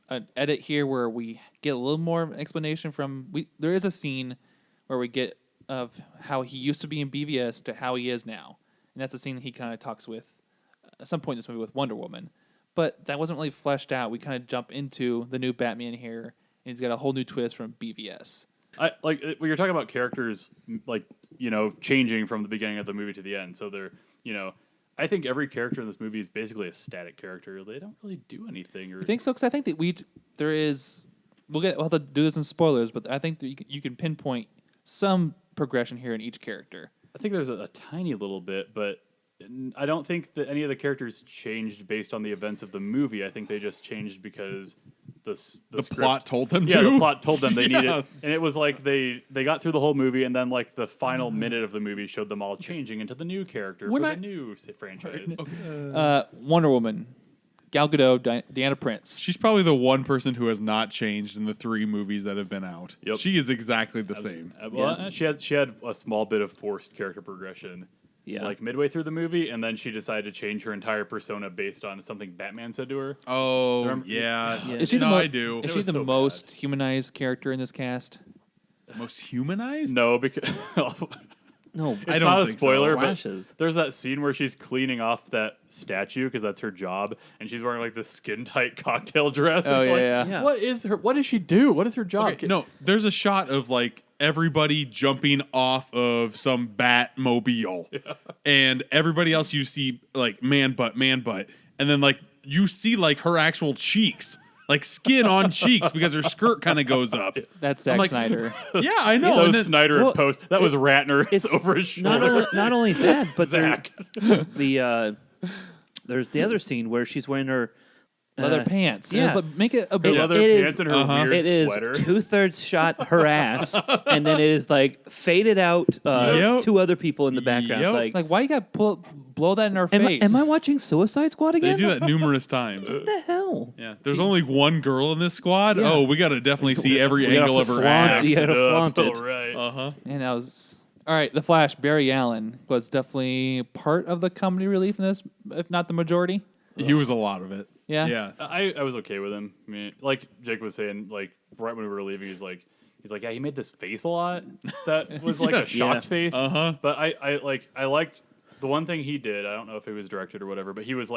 an edit here where we get a little more explanation from. There is a scene where we get of how he used to be in BVS to how he is now, and that's a scene he kind of talks with at some point in this movie with Wonder Woman, but that wasn't really fleshed out. We kind of jump into the new Batman here, and he's got a whole new twist from BVS. I like when you're talking about characters, like, you know, changing from the beginning of the movie to the end. So they're, you know, I think every character in this movie is basically a static character. They don't really do anything. Or You think so? Because I think that we'll have to do this in spoilers, but I think that you can pinpoint some progression here in each character. I think there's a tiny little bit, but I don't think that any of the characters changed based on the events of the movie. I think they just changed because the script, plot told them yeah, to. the plot told them they Yeah. needed, and it was like they got through the whole movie, and then like the final minute of the movie showed them all changing into the new character for the new franchise. Wonder Woman, Gal Gadot, Diana Prince. She's probably the one person who has not changed in the 3 movies that have been out. Yep. She is exactly the same. Well, she had a small bit of forced character progression. Yeah. Like midway through the movie, and then she decided to change her entire persona based on something Batman said to her. Oh, Remember- yeah. Is she no, the I do. Is It she was the so most humanized character in this cast? Most humanized? No, because No, it's not a think so. spoiler, but Flashes. there's that scene where she's cleaning off that statue because that's her job, and she's wearing like this skin tight cocktail dress. Oh, and, yeah, like, yeah. Yeah. What is her? What does she do? What is her job? Okay, no, there's a shot of like everybody jumping off of some Batmobile, and everybody else you see like man butt, and then like you see like her actual cheeks, like skin on cheeks because her skirt kind of goes up. That's I'm Zack like, Snyder. Yeah, I know. That and was then- Snyder well, in post. That was Ratner it's over his shoulder. not only that, but Zach. there's the other scene where she's wearing her Leather pants. yeah. It's like, make it a Her bit. leather it is- pants and her weird It is sweater. 2/3 shot her ass, and then it is like faded out. Yep. 2 other people in the background. Yep. It's Like, why you got to blow that in our face? am I watching Suicide Squad They again? do that numerous times. What the hell? Yeah, there's only one girl in this squad. Yeah. Oh, we got to definitely see every We gotta angle of her flaunt ass. it. You gotta Up, flaunt it. all right. Uh-huh. And I was all right. The Flash, Barry Allen was definitely part of the comedy relief in this, if not the majority. He was a lot of it. Yeah. Yeah. I was okay with him. I mean, like Jake was saying, like right when we were leaving, he's like, yeah, he made this face a lot that was like a shocked face. Uh-huh. But I liked the one thing he did. I don't know if it was directed or whatever, but he was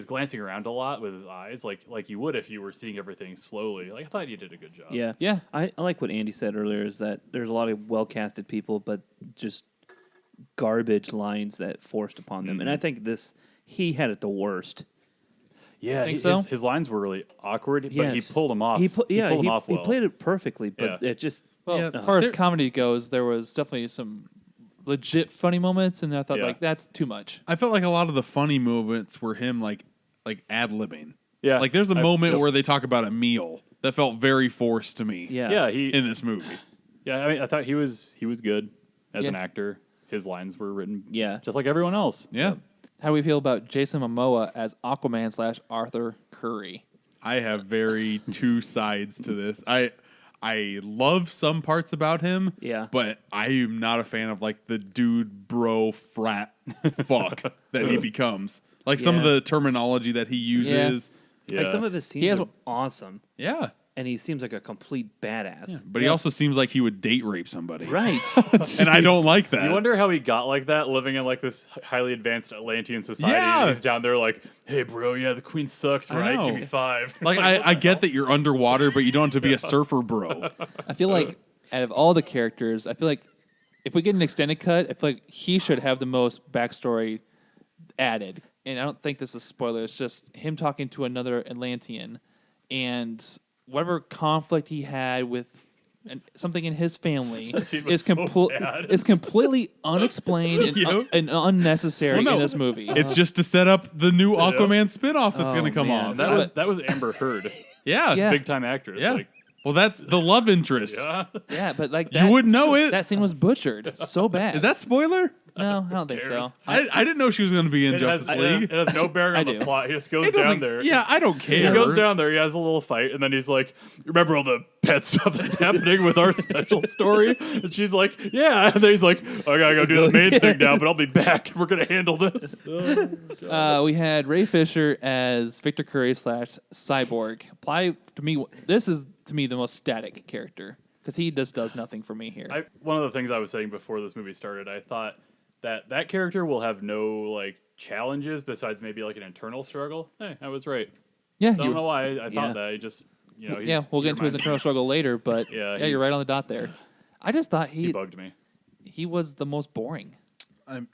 glancing around a lot with his eyes, like you would if you were seeing everything slowly. Like I thought he did a good job. Yeah. Yeah. I like what Andy said earlier is that there's a lot of well casted people, but just garbage lines that forced upon them. And I think he had it the worst. Yeah. Think so? His lines were really awkward, but he Yes. pulled them off. He pulled them off well. He played it perfectly, but Yeah. it just Well, Yeah, as far as there- comedy goes, there was definitely some legit funny moments, and I thought Yeah. like that's too much. I felt like a lot of the funny moments were him like ad-libbing. Yeah. Like there's a moment yep. where they talk about a meal that felt very forced to me. yeah. Yeah, In this movie. I mean, I thought he was good as an Yeah. actor. His lines were written Yeah. just like everyone else. Yeah. How do we feel about Jason Momoa as Aquaman / Arthur Curry? I have very two sides to this. I love some parts about him. Yeah. But I am not a fan of like the dude bro frat fuck that he becomes. Like some of Yeah. the terminology that he uses. Yeah. Like some of his scenes has are awesome, Yeah. and he seems like a complete badass. But he also seems like he would date rape somebody. Right. And I don't like that. You wonder how he got like that, living in like this highly advanced Atlantean society. Yeah. And he's down there like, hey, bro, yeah, the queen sucks, I right? know. Give me 5. Like I get that you're underwater, but you don't have to be a surfer bro. I feel like out of all the characters, I feel like if we get an extended cut, I feel like he should have the most backstory added. And I don't think this is a spoiler. It's just him talking to another Atlantean, and whatever conflict he had with something in his family That scene was is, so bad. is completely unexplained and, Yep. and unnecessary Well, no. in this movie. It's just to set up the new Aquaman spinoff that's Oh, going to come man. off. that was Amber Heard, Yeah. Yeah. big time actress. Yeah. Like, Well, that's the love interest. yeah. yeah, but like that, You wouldn't know it. that scene was butchered so bad. Is that spoiler? No, I don't think so. I didn't know she was going to be in It has, Justice League. it has no bearing on I the do. plot. He just goes It down doesn't- there. Yeah, I don't He care. goes down there, he has a little fight, and then he's like, remember all the pet stuff that's happening with our special story? And she's like, yeah. And then he's like, I gotta go do the main thing now, but I'll be back. We're gonna handle this. We had Ray Fisher as Victor Curry / Cyborg. This is to me the most static character because he just does nothing for me here. One of the things I was saying before this movie started, I thought that character will have no like challenges besides maybe like an internal struggle. Hey, I was right. yeah, I don't know why I Yeah. thought that. I just, he's, we'll he get into his reminds me- internal struggle later, but Yeah, you're right on the dot there. I just thought He he bugged me. was the most boring.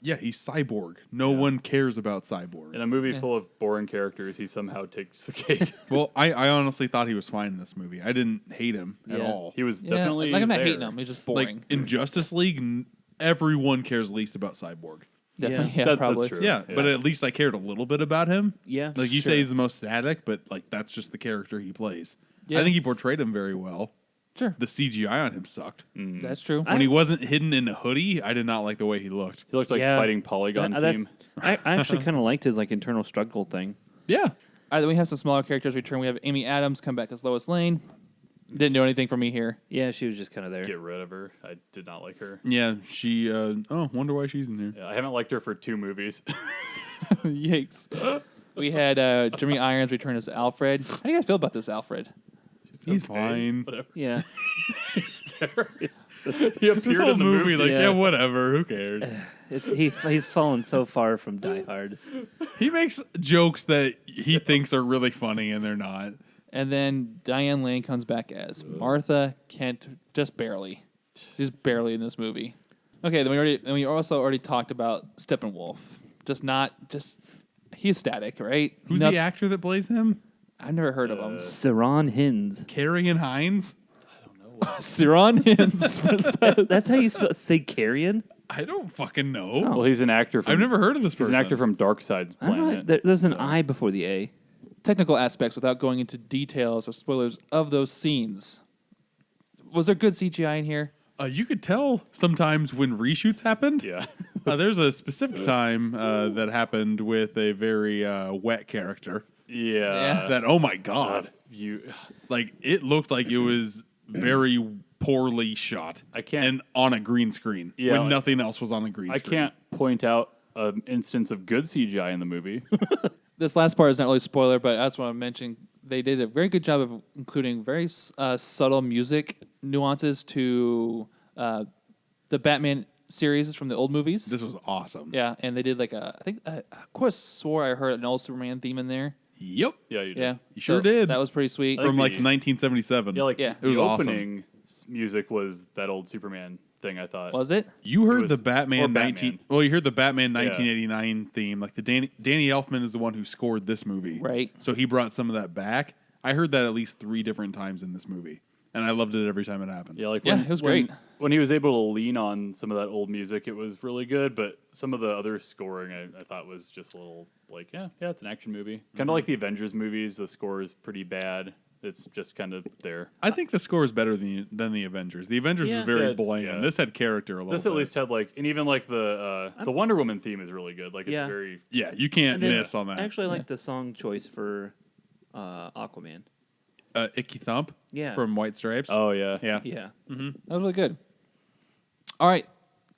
Yeah, he's Cyborg. No one cares about Cyborg. In a movie full of boring characters, he somehow takes the cake. Well, I honestly thought he was fine in this movie. I didn't hate him at Yeah. all. He was Yeah, definitely like I'm not there. hating him. He's just Like boring. in Justice League, everyone cares least about Cyborg. Definitely, yeah, That's probably. true. Yeah, but at least I cared a little bit about him. Yeah, Like you sure. say, he's the most static, but like that's just the character he plays. Yeah. I think he portrayed him very well. Sure, The CGI on him sucked. that's true. When he wasn't hidden in a hoodie, I did not like the way he looked. He looked like Yeah. fighting Polygon That's- Team. I actually kind of liked his like internal struggle thing. Yeah, All right, then we have some smaller characters return. We have Amy Adams come back as Lois Lane. Didn't do anything for me here. Yeah, she was just kind of there. Get rid of her. I did not like her. yeah. She. Wonder why she's in there. Yeah, I haven't liked her for 2 movies. Yikes. We had Jeremy Irons return as Alfred. How do you guys feel about this Alfred? He's Okay, fine. whatever. Yeah, He appeared This whole in the movie, like, Yeah. yeah, whatever. Who cares? he's fallen so far from Die Hard. He makes jokes that he thinks are really funny, and they're not. And then Diane Lane comes back as Martha Kent, just barely. She's barely in this movie. Okay, then we also already talked about Steppenwolf. He's static, right? Who's the actor that plays him? I've never heard of him. Saran Hinds. Carrion Hines? Ciron Hins. That's how you say Carrion? I don't fucking know. Well, he's an actor from I've never heard of this He's person. an actor from Dark Side's I don't know. Planet. There's an I before the A. Technical aspects without going into details or spoilers of those scenes. Was there good CGI in here? You could tell sometimes when reshoots happened. Yeah. There's a specific time that happened with a very wet character. Yeah. That, oh my God. You, Like, it looked like it was very poorly shot. I can't- And on a green screen. Yeah, when like- nothing else was on a green I screen. can't point out an instance of good CGI in the movie. This last part is not really a spoiler, but I just want to mention they did a very good job of including very subtle music nuances to the Batman series from the old movies. This was awesome. Yeah, and they did like I could have swore I heard an old Superman theme in there. Yep. Yeah, you did. Yeah, You sure did. That was pretty sweet. I think From like the- 1977. Yeah, like Yeah. It was the awesome. opening music was that old Superman thing, I thought. Was it? You heard was- the or Batman Batman. 19. Well, you heard the Batman 1989 theme. Like the Danny Elfman is the one who scored this movie, Right. So he brought some of that back. I heard that at least 3 different times in this movie, and I loved it every time it happened. Yeah, like Yeah, when, it was when- great. When he was able to lean on some of that old music, it was really good. But some of the other scoring, I thought was just a little like, yeah, it's an action movie. Mm-hmm. Kind of like the Avengers movies. The score is pretty bad. It's just kind of there. I think the score is better than the Avengers. The Avengers Yeah. was very Yeah, it's- bland. yeah. This had character a little. This at bit. least had like, and even like the Wonder Woman theme is really good. Like it's Yeah. very Yeah, you can't And then- miss on that. I actually like the song choice for Aquaman. Icky Thump. Yeah. From White Stripes. oh yeah yeah. Yeah. That was really good. All right.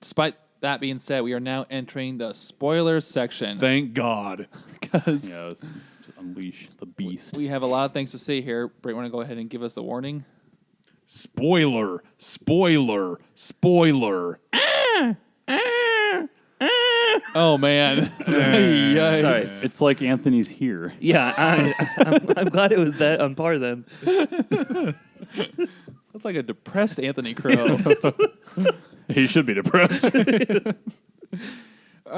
Despite that being said, we are now entering the spoiler section Thank God. because yeah. It's just unleash the beast. we have a lot of things to say here. Brett, want to go ahead and give us the warning? Spoiler. Spoiler. Spoiler. Oh man! Yikes. Sorry. It's like Anthony's here. Yeah, I'm glad it was that on par then. That's like a depressed Anthony Crow. He should be depressed. All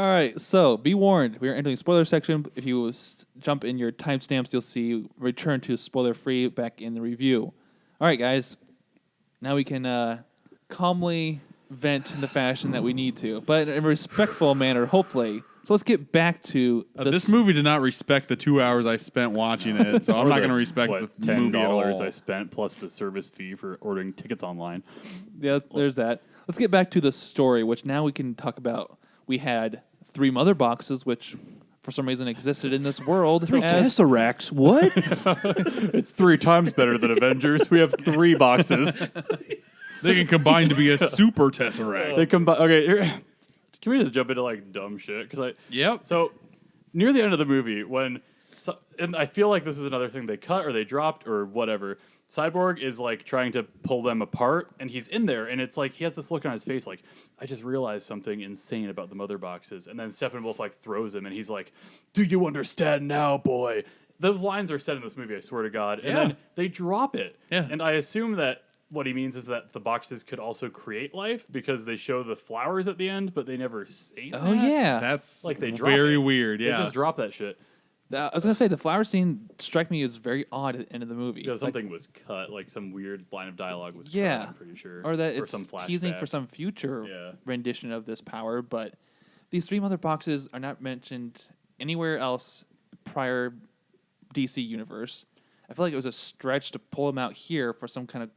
right, so be warned. We are entering spoiler section. If you jump in your timestamps, you'll see return to spoiler free back in the review. All right, guys. Now we can calmly vent in the fashion that we need to, but in a respectful manner, hopefully. So let's get back to This movie did not respect the 2 hours I spent watching it, so I'm Or not the, going to respect what, the movie at all. $10 I spent plus the service fee for ordering tickets online. Yeah, there's that. Let's get back to the story, which now we can talk about We had 3 mother boxes, which for some reason existed in this world. Three as- Tesseracts. What? It's 3 times better than Avengers. We have 3 boxes. They can combine to be a super Tesseract. They combine. Okay, can we just jump into like dumb shit? Because Yep. So near the end of the movie, and I feel like this is another thing they cut or they dropped or whatever. Cyborg is like trying to pull them apart, and he's in there, and it's like he has this look on his face, like I just realized something insane about the mother boxes, and then Steppenwolf like throws him, and he's like, "Do you understand now, boy?" Those lines are said in this movie, I swear to God, and then they drop it, and I assume that what he means is that the boxes could also create life because they show the flowers at the end, but they never say that. Oh yeah, That's Like they drop very it. weird. They Yeah. just drop that shit. I was gonna say the flower scene struck me as very odd at the end of the movie. Because Like, something was cut, like some weird line of dialogue was yeah, cut, I'm pretty sure. or that it's some teasing for flashback. some future Yeah. rendition of this power. But these 3 mother boxes are not mentioned anywhere else prior DC universe. I feel like it was a stretch to pull them out here for some kind of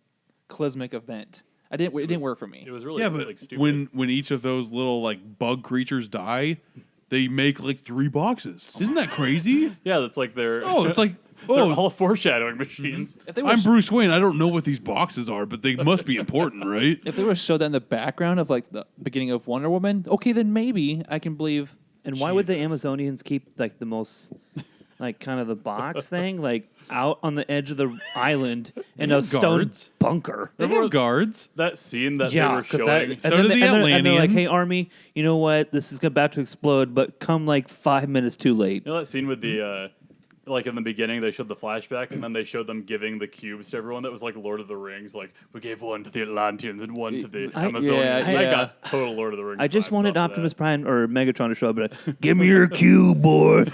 cosmic event. It didn't work for me. It was really Yeah, but like stupid. when each of those little like bug creatures die, they make like 3 boxes. Isn't that crazy? yeah, that's like their Oh, it's like they're oh, all foreshadowing machines. If they I'm Bruce Wayne. I don't know what these boxes are, but they must be important, right? If they were to show that in the background of like the beginning of Wonder Woman, okay, then maybe I can believe. And why would the Amazonians keep like the most, like kind of the box thing, like out on the edge of the island in a have stone guards. bunker? They have guards. That scene that they Yeah, were because showing. and So then do the and they're like, Atlanteans. "Hey, Army, you know what? This is about to explode, but come like 5 minutes too late." You know that scene with the like in the beginning they showed the flashback and then they showed them giving the cubes to everyone that was like Lord of the Rings, like we gave one to the Atlanteans and one to the Amazonians. yeah. I got total Lord of the Rings. I just vibes wanted off of Optimus that. Prime or Megatron to show up, but give me your cube, boy.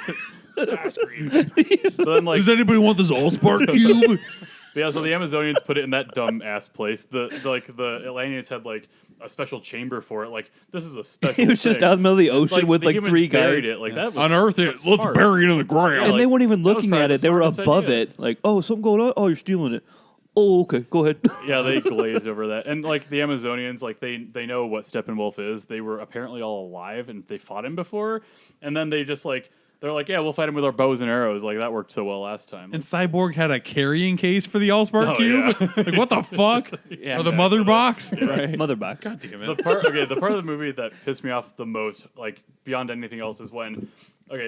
So then like Does anybody want this Allspark cube? yeah, so the Amazonians put it in that dumb ass place. The Atlanteans had like a special chamber for it. Like this is a special. It was just thing. out in the middle of the ocean with the like humans 3 buried guys. It. Like that was Unearth it. that's Let's smart. bury it in the ground. Yeah, And like, they weren't even that was looking probably at the it. They were smartest above idea. it. Like, oh, something going on? Oh, you're stealing it. Oh, okay. Go ahead. Yeah, they glazed over that. And like the Amazonians, like they know what Steppenwolf is. They were apparently all alive and they fought him before. And then they just like they're like, yeah, we'll fight him with our bows and arrows. Like that worked so well last time. And Cyborg had a carrying case for the Allspark Oh, cube. yeah. Like what the fuck? Yeah, or the mother box? Mother box. the part of the movie that pissed me off the most, like beyond anything else, is when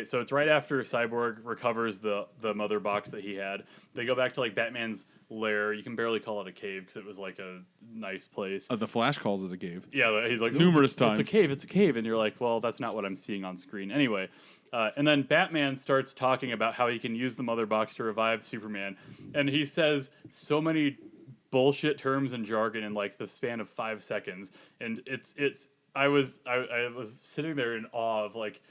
so it's right after Cyborg recovers the mother box that he had. They go back to like Batman's lair. You can barely call it a cave because it was like a nice place. The Flash calls it a cave. Yeah, he's like Numerous it's a times. cave, it's a cave, and you're like, well, that's not what I'm seeing on screen anyway. And then Batman starts talking about how he can use the mother box to revive Superman, and he says so many bullshit terms and jargon in like the span of 5 seconds, and I was sitting there in awe of like,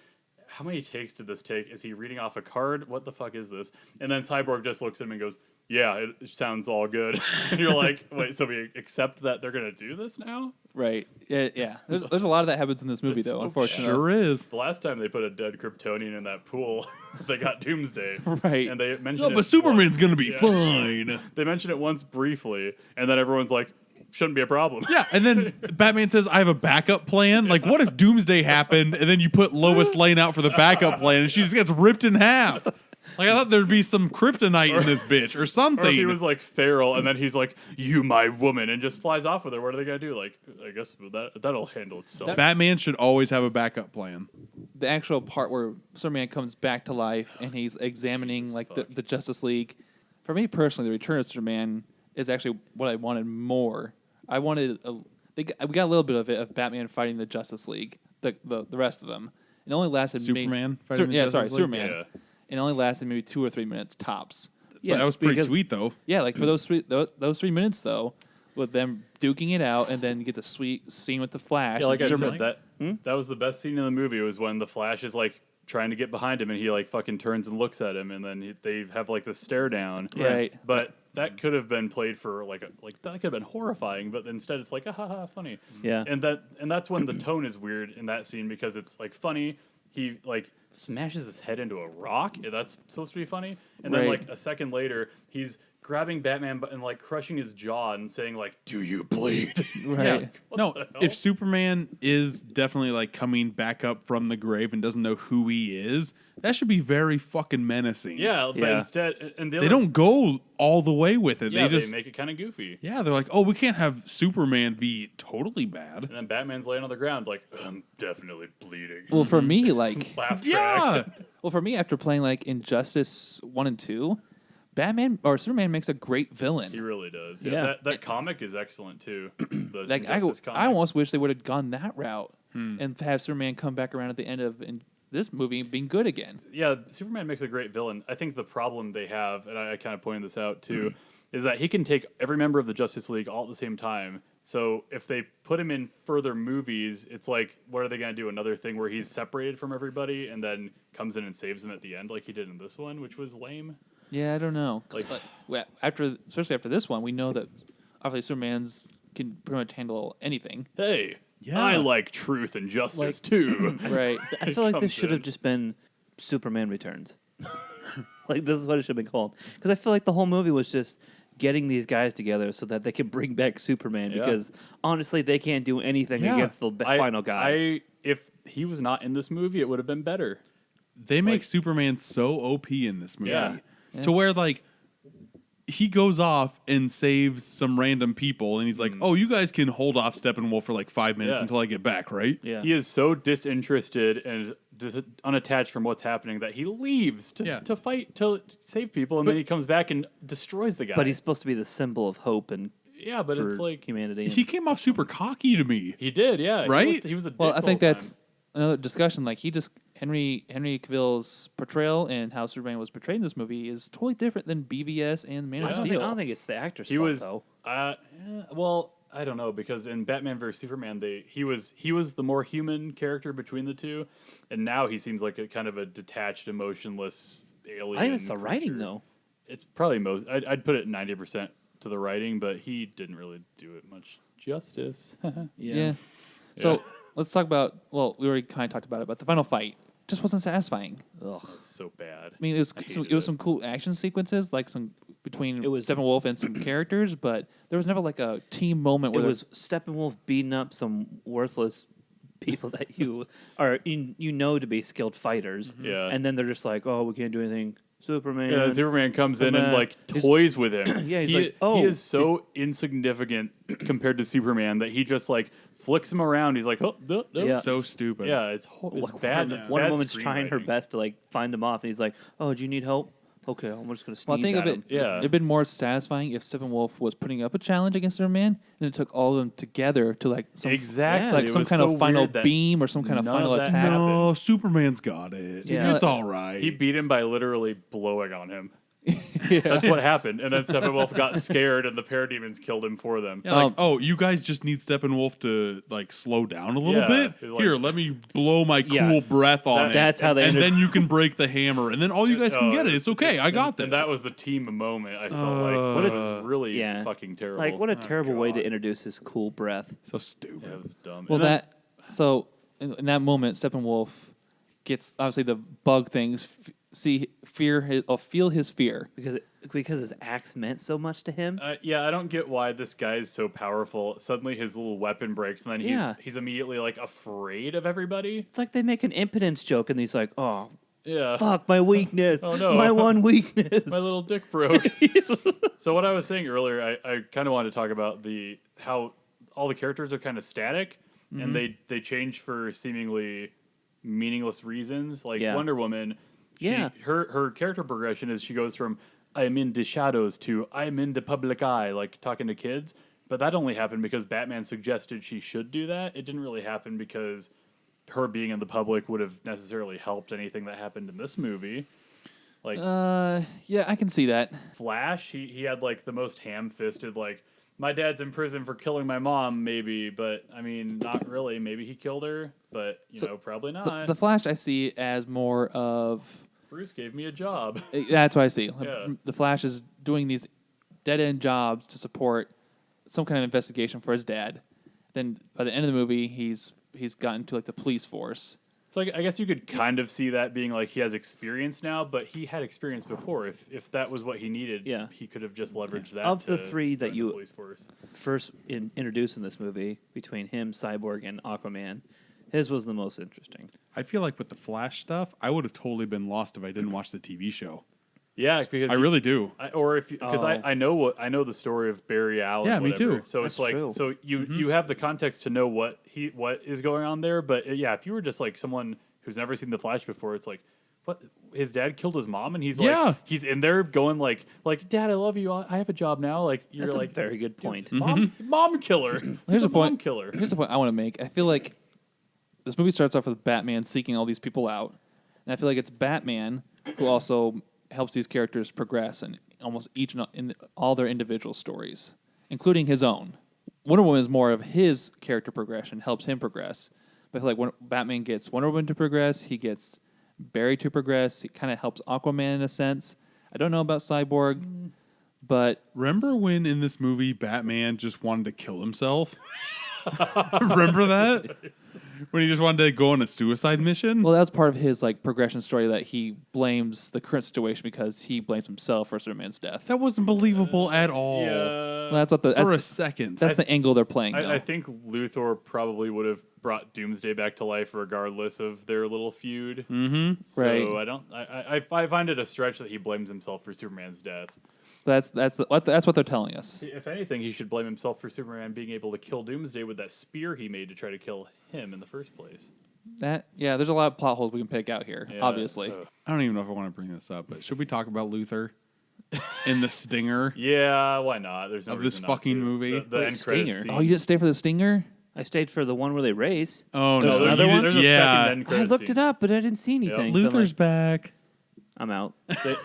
how many takes did this take? Is he reading off a card? What the fuck is this? And then Cyborg just looks at him and goes, yeah, it sounds all good. And you're like, wait, so we accept that they're going to do this now? Right. Yeah. There's a lot of that happens in this movie, It's though, so unfortunately. Sure is. The last time they put a dead Kryptonian in that pool, they got Doomsday. Right. And they mentioned No, it but Superman's once. gonna be Yeah. fine. They mentioned it once briefly, and then everyone's like, shouldn't be a problem. Yeah, and then Batman says, I have a backup plan. Like, what if Doomsday happened and then you put Lois Lane out for the backup plan and she just gets ripped in half? Like, I thought there'd be some kryptonite in this bitch or something. Or if he was like feral, and then he's like, "You, my woman," and just flies off with her. What are they gonna do? Like, I guess that'll handle itself. Batman should always have a backup plan. The actual part where Superman comes back to life and he's examining like the Justice League. For me personally, the Return of Superman is actually what I wanted more. I wanted we got a little bit of it of Batman fighting the Justice League, the rest of them. It only lasted Superman fighting the Justice League? Superman. Yeah. It only lasted maybe 2 or 3 minutes tops. Yeah, That was pretty because- sweet, though. Yeah, like for those 3 minutes though, with them duking it out, and then get the sweet scene with the Flash. Yeah, like I and said, Superman- that was the best scene in the movie. Was when the Flash is like trying to get behind him, and he like fucking turns and looks at him, and then they have like the stare down. Right. But that could have been played for like that could have been horrifying, but instead it's like ha funny. Yeah. And that's when the tone is weird in that scene because it's like funny. He like smashes his head into a rock. And that's supposed to be funny. And then Right. like a second later, he's grabbing Batman and like crushing his jaw and saying like, "Do you bleed?" Right. No, the hell? if Superman is definitely like coming back up from the grave and doesn't know who he is, that should be very fucking menacing. Yeah, but Yeah. instead, and the They other, don't go all the way with it. Yeah, they just make it kind of goofy. yeah, they're like, oh, we can't have Superman be totally bad. And then Batman's laying on the ground like, "I'm definitely bleeding." Well, for me, like, Laugh Yeah, track. well, for me, after playing like Injustice 1 and 2, Batman or Superman makes a great He villain. really does. Yeah. Yeah, that comic is excellent too. The Like, Injustice comic. I almost wish they would have gone that route and have Superman come back around at the end of this movie and being good again. Yeah, Superman makes a great villain. I think the problem they have, and I kind of pointed this out too, is that he can take every member of the Justice League all at the same time. So if they put him in further movies, it's like, what are they going to do? Another thing where he's separated from everybody and then comes in and saves them at the end, like he did in this one, which was lame. Yeah, I don't know. 'Cause, Like- well, especially after this one, we know that obviously Superman's can pretty much handle anything. Hey, Yeah. I like truth and justice too. Right. I feel like this comes should have in. just been Superman Returns. Like this is what it should have been called. Because I feel like the whole movie was just getting these guys together so that they could bring back Superman. Yeah. Because honestly, they can't do anything Yeah. against the final guy. If he was not in this movie, it would have been better. they make Like- Superman so OP in this movie Yeah. to where like he goes off and saves some random people, and he's like, "Oh, you guys can hold off Steppenwolf for like 5 minutes Yeah. until I get back, right?" yeah. He is so disinterested and unattached from what's happening that he leaves to fight to save people, and then he comes back and destroys the guy. But he's supposed to be the symbol of hope and yeah, but for it's like humanity. He came off super cocky to me. he did, yeah, Right? He was a dick Well, I the think whole that's time. another discussion. Like Henry Cavill's portrayal and how Superman was portrayed in this movie is totally different than BVS and Man I of don't, think, Steel. I don't think it's the actor's He fault was though. well, I don't know, because in Batman vs Superman, he was the more human character between the two, and now he seems like a kind of a detached, emotionless alien. I think it's the creature. writing though. It's probably most. I'd put it 90% to the writing, but he didn't really do it much justice. Yeah. So let's talk about. Well, we already kind of talked about it, but the final fight just wasn't satisfying. So bad. I mean, it was hated some cool action sequences, like some between It was- Steppenwolf and some characters, but there was never like a team moment It where was Steppenwolf beating up some worthless people that you are you know to be skilled fighters. Yeah. And then they're just like, oh, we can't do anything. Superman. Yeah, Superman comes in and Superman. like toys with him. Yeah, he's he, like, "Oh." he is so insignificant compared to Superman that he just like flicks him around. He's like, oh, duh, duh. Yeah. So stupid. yeah, it's bad. It's One bad woman's trying her screenwriting. best to like find him off, and he's like, "Oh, do you need help? Okay, I'm just gonna sneeze Well, I think at of him." it, Yeah. it'd been more satisfying if Steppenwolf was putting up a challenge against Superman, and it took all of them together to like some Exactly. like It some was kind so of final weird that beam or some kind of none final of that attack. happened. No, Superman's got it. Yeah. It's all right. He beat him by literally blowing on him. That's what happened. And then Steppenwolf got scared, and the parademons killed him for them. Yeah, like, Um, oh, you guys just need Steppenwolf to like slow down a little Yeah, bit. like- Here, let me blow my Yeah. cool breath on it. That's how they and ended- then you can break the hammer, and then all you guys can get it. It's okay. I got this. And that was the team moment. I felt like it was really Yeah. fucking terrible. Like, what a terrible way to God. introduce his cool breath. so stupid. Yeah, it was dumb. Well, And then- so in that moment, Steppenwolf gets obviously the bug things, feel his fear. Because his axe meant so much to him. Yeah, I don't get why this guy is so powerful. Suddenly his little weapon breaks, and then Yeah. he's immediately like afraid of every. It's like they make an impotence joke, and he's like, "Oh, Yeah. fuck, my weakness. Oh, no. My one weakness. My little dick broke. So what I was saying earlier, I kind of wanted to talk about how all the characters are kind of static, and they change for seemingly meaningless reasons. Like Yeah. Wonder Woman, Yeah. her character progression is she goes from I'm in the shadows to I'm in the public eye, like talking to kids. But that only happened because Batman suggested she should do that. It didn't really happen because her being in the public would have necessarily helped anything that happened in this movie. Like Yeah, I can see that. Flash, he had like the most ham-fisted like my dad's in prison for killing my mom, maybe, but I mean, not really. Maybe he killed her, but you know, probably not. The Flash I see as more of Bruce gave me a job. that's what I see. Yeah. The Flash is doing these dead end jobs to support some kind of investigation for his dad. Then by the end of the movie, he's gotten to like the police force. So I guess you could kind of see that being like he has experience now, but he had experience before. If that was what he needed, Yeah. he could have just leveraged that. Of the to three that join the you- police force. First introduced in this movie between him, Cyborg, and Aquaman, his was the most interesting. I feel like with the Flash stuff, I would have totally been lost if I didn't watch the TV show. Yeah, because I really do. or if because Oh. I know the story of Barry Allen. Yeah, me whatever. too. So That's it's like true. so you have the context to know what is going on there. But yeah, if you were just like someone who's never seen the Flash before, it's like, what? His dad killed his mom, and he's Yeah. like, he's in there going like, Dad, I love you. I have a job now. Like you're That's like, a very good point. mom killer. Here's a a point. Mom killer. Here's the point I want to make. I feel like this movie starts off with Batman seeking all these people out, and I feel like it's Batman who also helps these characters progress in almost in all their individual stories, including his own. Wonder Woman is more of his character progression, helps him progress. But I feel like when Batman gets Wonder Woman to progress, he gets Barry to progress. He kind of helps Aquaman in a sense. I don't know about Cyborg, but Remember when in this movie Batman just wanted to kill himself? Remember that? When he just wanted to go on a suicide mission? well, that's part of his like progression story that he blames the current situation because he blames himself for Superman's death. that wasn't believable at all. Yeah. Well, that's what the For a that's, second. that's the angle they're playing. though. I think Luthor probably would have brought Doomsday back to life regardless of their little feud. Mm-hmm. So Right. I don't. I find it a stretch that he blames himself for Superman's death. That's what they're telling us. If anything, he should blame himself for Superman being able to kill Doomsday with that spear he made to try to kill him in the first place. There's a lot of plot holes we can pick out here. Yeah, Obviously, I don't even know if I want to bring this up, but should we talk about Luther in the stinger? Yeah, why not? There's no Of this reason not fucking to. movie? The Wait, end Stinger? credits scene. oh, you didn't stay for the stinger? I stayed for the one where they race. Oh, No, no. there's, another one? there's a Yeah. second end I credit looked scene. it up, but I didn't see anything. so I'm Luther's like, back. I'm out.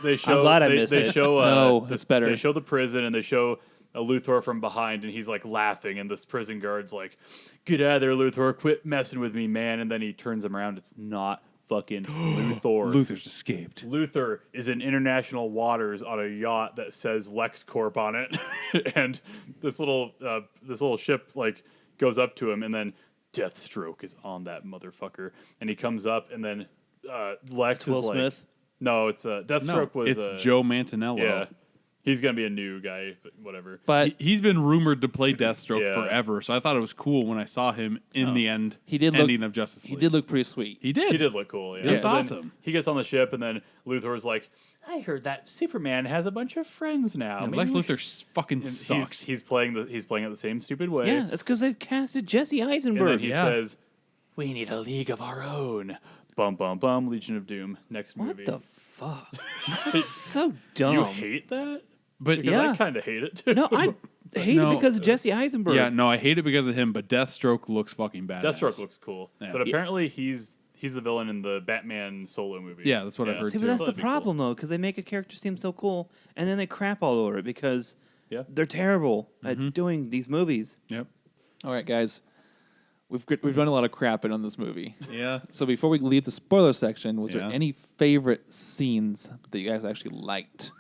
They show. glad I they, missed they it. show. No, it's better. They show the prison and they show a Luthor from behind, and he's like laughing, and this prison guard's like, "Get out of there, Luthor! Quit messing with me, man!" And then he turns him around. It's not fucking Luthor. Luther's escaped. Luthor is in international waters on a yacht that says LexCorp on it, and this little ship like goes up to him, and then Deathstroke is on that motherfucker, and he comes up, and then Lex Will is like, Smith? no, it's Deathstroke No, was it's Joe Manganiello. yeah, he's gonna be a new guy, but whatever. But He's been rumored to play Deathstroke Yeah. forever, so I thought it was cool when I saw him in the end. He did look- ending of Justice League. he did look pretty sweet. He did. He did look cool. Yeah, He looked But then awesome. He gets on the ship, and then Luthor's like, "I heard that Superman has a bunch of friends now." Yeah, Maybe Lex we Luthor fucking should-" sucks. He's playing it the same stupid way. Yeah, that's because they've casted Jesse And Eisenberg. then he says, "We need a league of our own." Bum bum bum. Legion of Doom. Next what movie. the fuck? That's so dumb. You hate that? But Because Yeah. I kind of hate it too. No, I hate No. it because of Jesse Eisenberg. yeah, no, I hate it because of him, but Deathstroke looks fucking badass. Deathstroke looks cool, Yeah. but apparently he's the villain in the Batman solo movie. Yeah, that's what I've heard See, too. but that's the That'd be cool. problem though, because they make a character seem so cool, and then they crap all over it because Yeah. they're terrible at doing these movies. Yep. All right, guys, we've done a lot of crapping on this movie. Yeah. So before we leave the spoiler section, was there Yeah. any favorite scenes that you guys actually liked?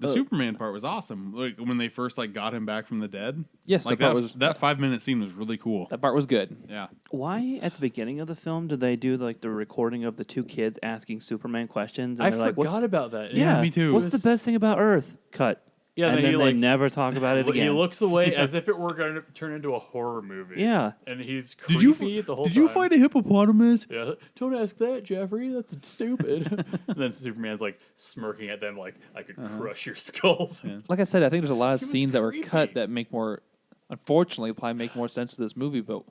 The Superman part was awesome. Like when they first like got him back from the dead. Yes, like that part that was- that 5-minute scene was really cool. That part was good. Yeah. Why at the beginning of the film did they do like the recording of the two kids asking Superman questions? And I they're like, forgot what's, about that. yeah, me too. What's It the was- best thing about Earth? Cut. Yeah, and then then he, they like, never talk about it He again. looks away as if it were going to turn into a horror movie. Yeah. and he's Did creepy you the whole did time. you fight a hippopotamus? Yeah, don't ask that, Jeffrey. That's stupid. And then Superman's like smirking at them, like I could crush your skulls. Like I said, I think there's a lot of It was scenes that were creepy. cut that make more, unfortunately, probably make more sense to this movie, but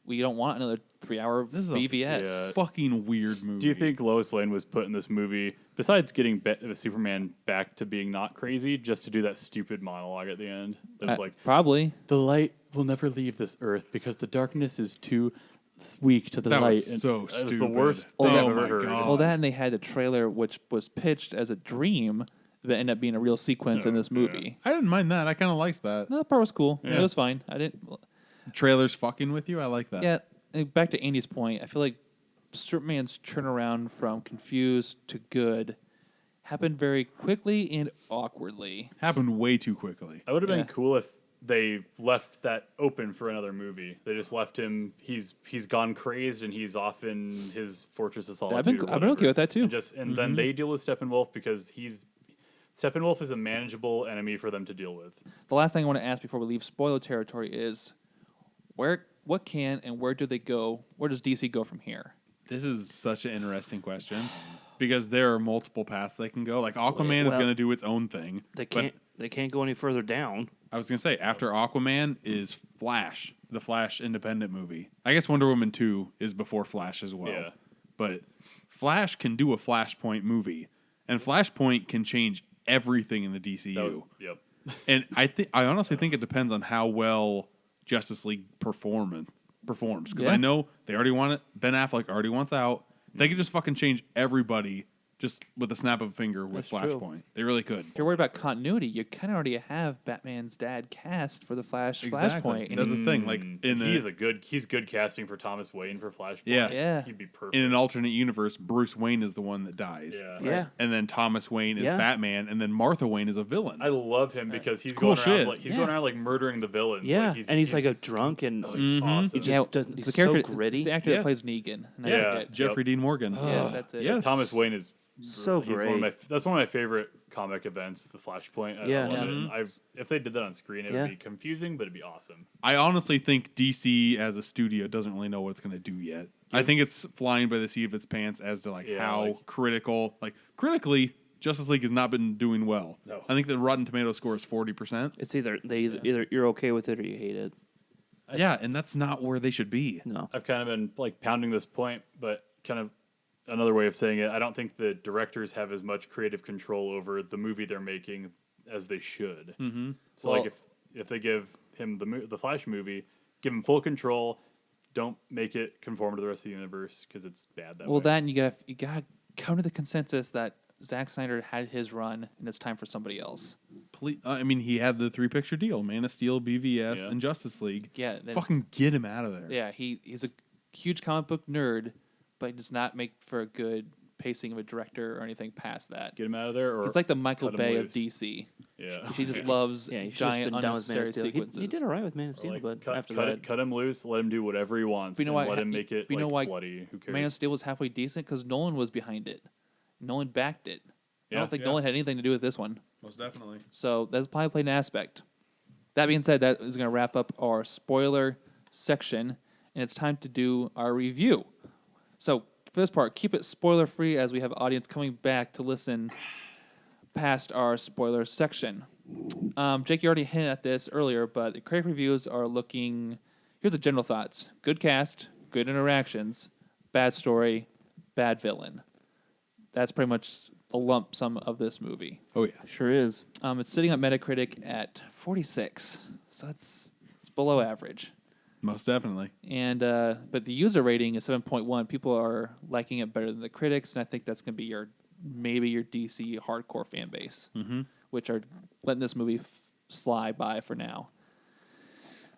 we don't want another 3-hour This is a BVS. Yeah. Fucking weird movie. Do you think Lois Lane was put in this movie, besides getting Superman back to being not crazy, just to do that stupid monologue at the end? That was like, Probably. the light will never leave this earth because the darkness is too weak to the That light. was And so that was the stupid. worst Oh thing I've my ever heard. God. Well, that and they had a trailer which was pitched as a dream that ended up being a real sequence in this movie. I didn't mind that. I kind of liked that. No, that part was cool. It Yeah. was fine. I didn't. Trailers fucking with you. I like that. Yeah, and back to Andy's point, I feel like Superman's turnaround from confused to good happened very quickly and awkwardly. Happened way too quickly. I would have been Yeah. cool if they left that open for another movie. They just left him. He's gone crazed and he's off in his fortress of solitude. I've been or okay whatever. with that too. And then they deal with Steppenwolf because Steppenwolf is a manageable enemy for them to deal with. The last thing I want to ask before we leave spoiler territory is what can and where do they go? Where does DC go from here? This is such an interesting question because there are multiple paths they can go. Like Aquaman is Well- going to do its own thing. They can't go any further down. I was going to say after Aquaman is Flash, the Flash independent movie. I guess Wonder Woman 2 is before Flash as well. Yeah. But Flash can do a Flashpoint movie, and Flashpoint can change everything in the DCU. Yep. And I honestly think it depends on how well Justice League performs. Because Yeah. I know they already want it. Ben Affleck already wants out. They could just fucking change everybody just with a snap of a finger with That's true. Flashpoint. They really could. If you're worried about continuity, you kind of already have Batman's dad cast for the Flashpoint. That's the thing. Like He's good casting for Thomas Wayne for Flashpoint. Yeah. He'd be perfect. in an alternate universe, Bruce Wayne is the one that dies. Yeah. Yeah. And then Thomas Wayne is Yeah. Batman, and then Martha Wayne is a villain. I love him because he's cool going shit. around like going around like murdering the villains. Yeah, Like, and he's like a drunk and he's awesome. he just Yeah, does, it's he's the character, so gritty. It's the actor Yeah. that plays Negan. And I Yeah. forget. Jeffrey Dean Morgan. Yes, that's it. Yeah. Thomas Wayne is So he's great. That's one of my favorite comic events, the Flashpoint. I Yeah. love Yeah. it. And if they did that on screen, it Yeah. would be confusing, but it'd be awesome. I honestly think DC as a studio doesn't really know what it's going to do yet. I think it's flying by the seat of its pants as to Yeah, how like- critically Justice League has not been doing well. No. I think the Rotten Tomato score is 40%. It's either you're okay with it or you hate it. Yeah, and that's not where they should be. No. I've kind of been like pounding this point, but kind of another way of saying it, I don't think the directors have as much creative control over the movie they're making as they should. Mm-hmm. So Well- like if they give him the Flash movie, give him full control, don't make it conform to the rest of the universe because it's bad that Well, way. then you gotta come to the consensus that Zack Snyder had his run, and it's time for somebody else. I mean, he had the 3-picture deal: Man of Steel, BVS, Yeah. and Justice League. Yeah, then Fucking get him out of there. Yeah, he's a huge comic book nerd, but he does not make for a good pacing of a director or anything past that. Get him out of there, or He's like the Michael cut him Bay of loose. DC. Yeah, 'Cause he just loves Yeah, he should giant been down with Man of unnecessary Steel. sequences. He did all right with Man of Steel, Like, but cut, after cut, that, cut him loose, let him do whatever he wants, But you know and why? let him make it you know why bloody. Who cares? Man of Steel was halfway decent because Nolan was behind it. Nolan backed it. I Yeah, don't think yeah. Nolan had anything to do with this one. Most definitely. So that's probably played an aspect. That being said, that is going to wrap up our spoiler section, and it's time to do our review. So for this part, keep it spoiler free as we have audience coming back to listen past our spoiler section. Jake, you already hinted at this earlier, but the critic reviews are looking. Here's the general thoughts: good cast, good interactions, bad story, bad villain. That's pretty much the lump sum of this movie. Oh yeah. sure is. It's sitting on Metacritic at 46, so it's below average. Most definitely. And but the user rating is 7.1. People are liking it better than the critics, and I think that's going to be maybe your DC hardcore fan base, which are letting this movie slide by for now.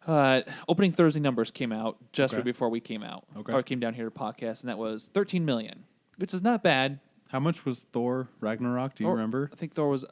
Opening Thursday numbers came out just Okay. right before we came out, Okay. or came down here to podcast, and that was 13 million, which is not bad. How much was Thor Ragnarok? Do you Thor- remember? I think Thor was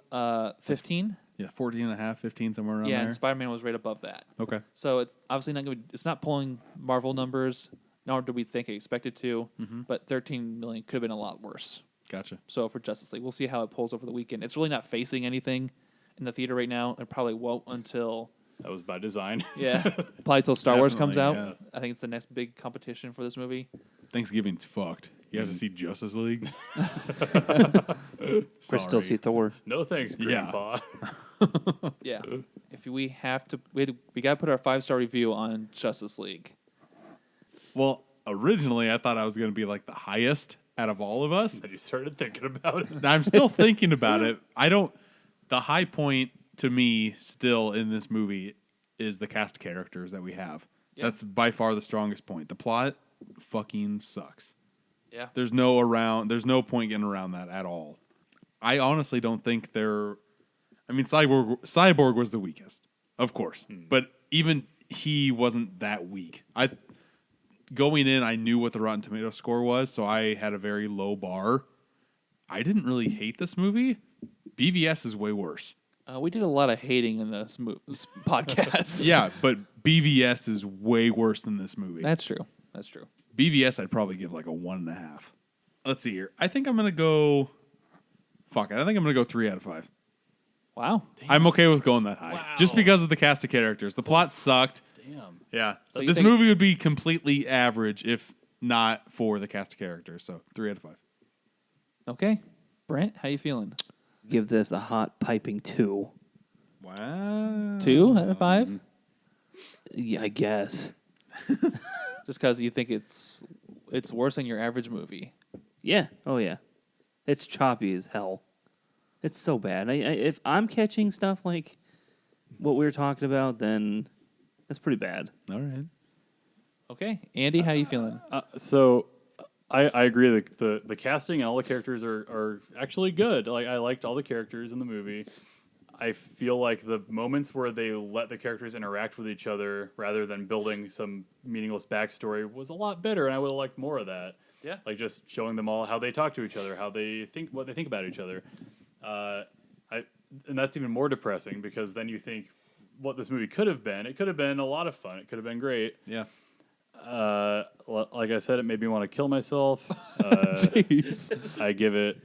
15. Yeah, 14 and a half, 15, somewhere around Yeah, there. and Spider-Man was right above that. Okay. So it's obviously not going to. It's not pulling Marvel numbers, nor do we think it expected to. But 13 million could have been a lot worse. Gotcha. So for Justice League, we'll see how it pulls over the weekend. It's really not facing anything in the theater right now. It probably won't until That was by design. probably until Star Wars comes out. Definitely, I think it's the next big competition for this movie. Thanksgiving's fucked. You have to see Justice League. Chris still see Thor. No thanks, Yeah. Grandpa. Yeah, if we have to, we got to put our 5-star review on Justice League. Well, originally I thought I was going to be like the highest out of all of us. And you started thinking about it. And I'm still thinking about it. The high point to me still in this movie is the cast of characters that we have. Yeah. That's by far the strongest point. The plot fucking sucks. Yeah, There's no point getting around that at all. I honestly don't think Cyborg was the weakest, of course. But even he wasn't that weak. Going in, I knew what the Rotten Tomato score was, so I had a very low bar. I didn't really hate this movie. BVS is way worse. We did a lot of hating in this podcast. Yeah, but BVS is way worse than this movie. That's true. That's true. BVS, I'd probably give like a 1.5. Let's see here. I think I'm gonna go. Fuck it. I think I'm gonna go 3 out of 5. Wow. I'm okay with going that high, just because of the cast of characters. The plot sucked. Damn. Yeah, So you this think- movie would be completely average if not for the cast of characters. So 3 out of 5. Okay. Brent, how you feeling? Give this a hot piping 2. Wow. 2 out of 5? Yeah, I guess. Just because you think it's worse than your average movie. Yeah. Oh yeah. It's choppy as hell. It's so bad. If I'm catching stuff like what we were talking about, then that's pretty bad. All right. Okay. Andy, how you feeling? So I agree. The casting and all the characters are actually good. Like I liked all the characters in the movie. I feel like the moments where they let the characters interact with each other rather than building some meaningless backstory was a lot better, and I would have liked more of that. Yeah. Like just showing them all how they talk to each other, how they think, what they think about each other. And that's even more depressing because then you think what this movie could have been. It could have been a lot of fun. It could have been great. Yeah. Like I said, it made me want to kill myself. Jeez. I give it.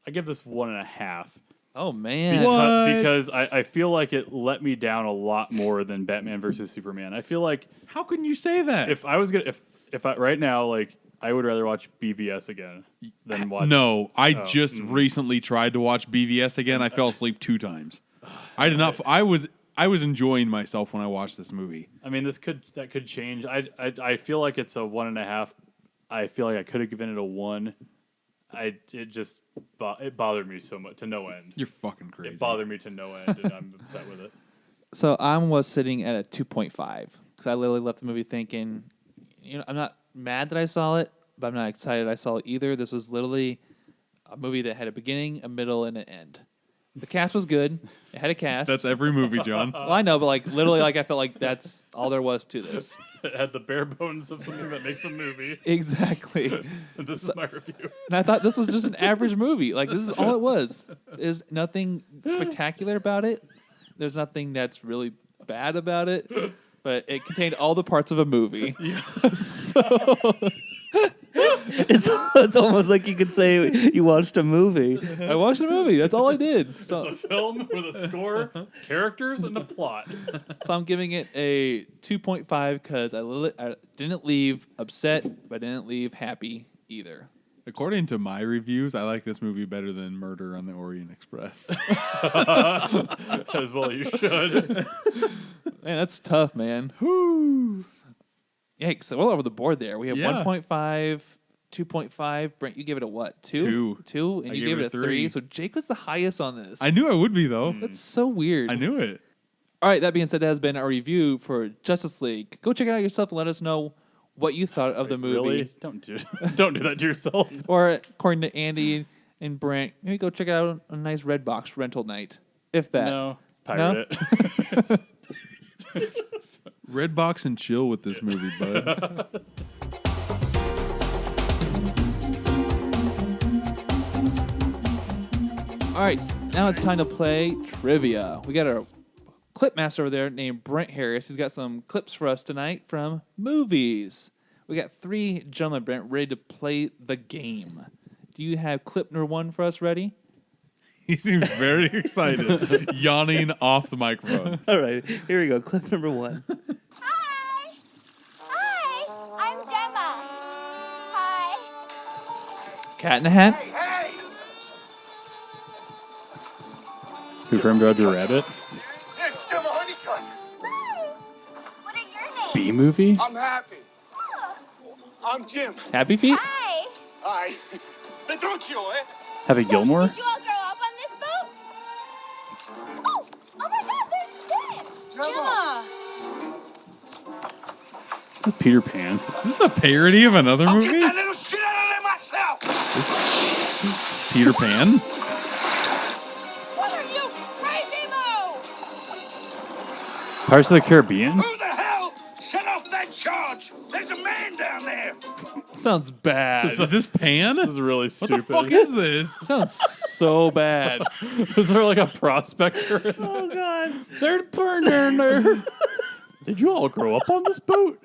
I give this 1.5. Oh, man. What? Because I feel like it let me down a lot more than Batman versus Superman. I feel like How can you say that? if I was gonna if I right now like I would rather watch BVS again than watch. No, I just recently tried to watch BVS again. I fell asleep 2 times. I did not. I was enjoying myself when I watched this movie. I mean, that could change. I feel like it's a 1.5. I feel like I could have given it a 1. It bothered me so much to no end. You're fucking crazy. It bothered me to no end, and I'm upset with it. So I was sitting at a 2.5 because I literally left the movie thinking, I'm not mad that I saw it, but I'm not excited I saw it either. This was literally a movie that had a beginning, a middle, and an end. The cast was good. It had a cast. That's every movie, John. Well, I know, but literally, I felt like that's all there was to this. It had the bare bones of something that makes a movie. Exactly. And this is my review. And I thought this was just an average movie. This is all it was. There's nothing spectacular about it. There's nothing that's really bad about it. But it contained all the parts of a movie. Yeah. So It's almost like you could say you watched a movie. I watched a movie. That's all I did. So, It's a film with a score, characters, and a plot. so I'm giving it a 2.5 because I didn't leave upset, but I didn't leave happy either. According to my reviews, I like this movie better than Murder on the Orient Express. As well, you should. Man, that's tough, man. Whoo. Yikes. So we're all over the board there. We have Yeah. 1.5, 2.5. Brent, you gave it a what? 2? 2, and I you gave gave it it a a 3. 3. So Jake was the highest on this. I knew I would be, though. That's so weird. I knew it. All right, that being said, that has been our review for Justice League. Go check it out yourself and let us know what you thought of the movie. Really? Don't do that to yourself. Or according to Andy and Brent, maybe go check it out on a nice Redbox rental night. If that. No, pirate it. Redbox and chill with this movie, bud. All right, now it's time to play trivia. We got our clip master over there named Brent Harris. He's got some clips for us tonight from movies. We got 3 gentlemen, Brent, ready to play the game. Do you have clip number 1 for us ready? He seems very excited, yawning off the microphone. All right, here we go. Clip number 1. Hi, I'm Gemma. Hi. Cat in the Hat? Who Framed Roger Rabbit? It's Gemma Honeycutt. What are your names? B movie? I'm happy. I'm Jim. Happy Feet? Hi. Hi. Petruccio, eh? Happy Gilmore? Did you all grow up on this boat? Oh my God, there's Gemma. That's Peter Pan. Is this a parody of another movie? little shit out of there myself. Peter Pan? What are you, crazy Mo? Pirates of the Caribbean? Who the hell set off that charge? There's a man down there. Sounds bad. Is this Pan? This is really What stupid. the fuck is this? Sounds so bad. Is there like a prospector? Oh God! There's a burner in there. Did you all grow up on this boat?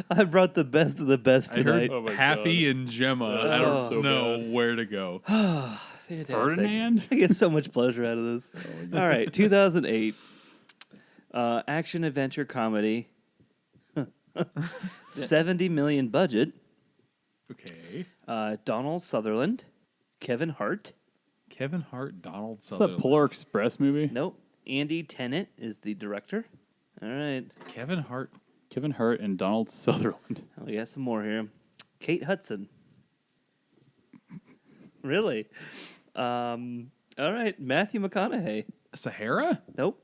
I brought the best of the best I heard tonight. Oh my Happy and Gemma. I That don't was so know bad. where to go. Fantastic. Ferdinand? I get so much pleasure out of this. All right, 2008. Action adventure comedy. 70 million budget. Okay. Donald Sutherland, Kevin Hart. Kevin Hart, Donald Is that Sutherland. Polar Express movie? Nope. Andy Tennant is the director. All right. Kevin Hart. Kevin Hart and Donald Sutherland. Oh, we got some more here. Kate Hudson. Really? All right. Matthew McConaughey. Sahara? Nope.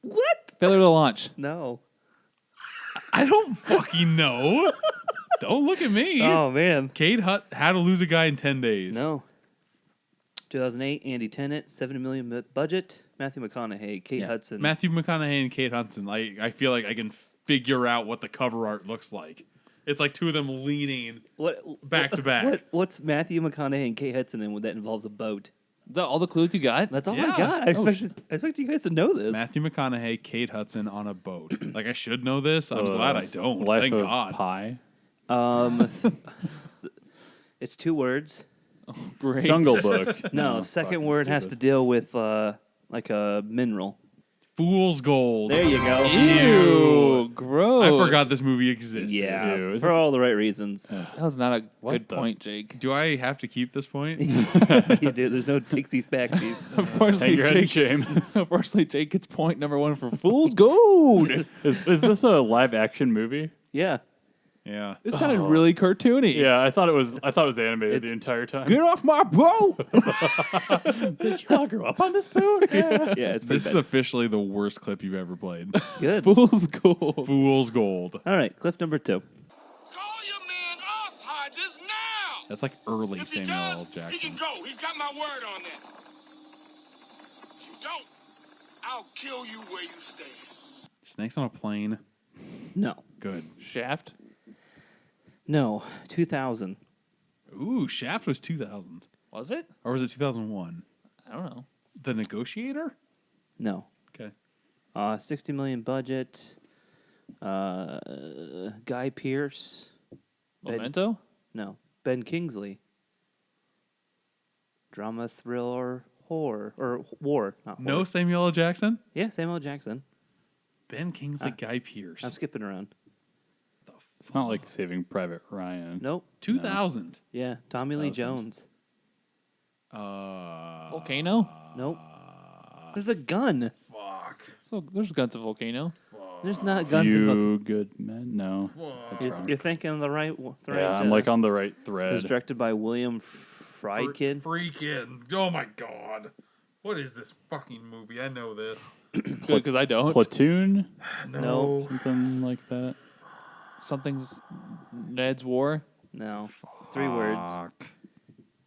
What? Failure to launch. No. I don't fucking know. Don't look at me. Oh, man. Kate How to Lose a Guy in 10 Days. No. 2008, Andy Tennant, 70 million budget. Matthew McConaughey, Kate Hudson. Matthew McConaughey and Kate Hudson. I feel like I can figure out what the cover art looks like. It's like two of them leaning back to back. What's Matthew McConaughey and Kate Hudson in that involves a boat? Is that all the clues you got? That's all Yeah. I got. I expect you guys to know this. Matthew McConaughey, Kate Hudson on a boat. Like I should know this. I'm glad I don't. Life Thank of God. Pi. It's 2 words. Great. Jungle Book. No, second word has to deal with like a mineral. Fool's Gold. There you go. Ew, gross. I forgot this movie existed. Yeah, Ew, is for this- all the right reasons. That was not a good the- point, Jake. Do I have to keep this point? You do. There's no takes these back piece. Hang Unfortunately, your head in Jake, shame. unfortunately, Jake gets point number 1 for Fool's Gold. Is this a live action movie? Yeah. Yeah. This sounded really cartoony. Yeah, I thought it was animated the entire time. Get off my boat! Did you all grow up on this boat? Yeah. Yeah, it's pretty This is bad. officially the worst clip you've ever played. Good. Fool's Gold. Fool's Gold. All right, clip number 2. Call your man off, Hodges, now! That's like early If he Samuel L. does, he Jackson. can go. He's got my word on that. If you don't, I'll kill you where you stand. Snakes on a Plane. No. Good. Shaft. No. 2000. Ooh, Shaft was 2000. Was it? Or was it 2001? I don't know. The Negotiator? No. Okay. 60 million budget. Guy Pearce. Memento? No. Ben Kingsley. Drama, thriller, horror. Or war, not No horror. Samuel L. Jackson? Yeah, Samuel L. Jackson. Ben Kingsley, Guy Pearce. I'm skipping around. It's not like Saving Private Ryan. Nope. 2000. Yeah, Tommy Lee Jones. Volcano? Nope. There's a gun. Fuck. So there's guns at Volcano. There's not guns in Few Good Men? No. You're thinking of the right one. Yeah, I'm like on the right It was thread. directed by William Friedkin. Freaking. Oh my God. What is this fucking movie? I know this. Good, because I don't. Platoon? No. Something like that. Something's Ned's War. No. 3 words. Fuck.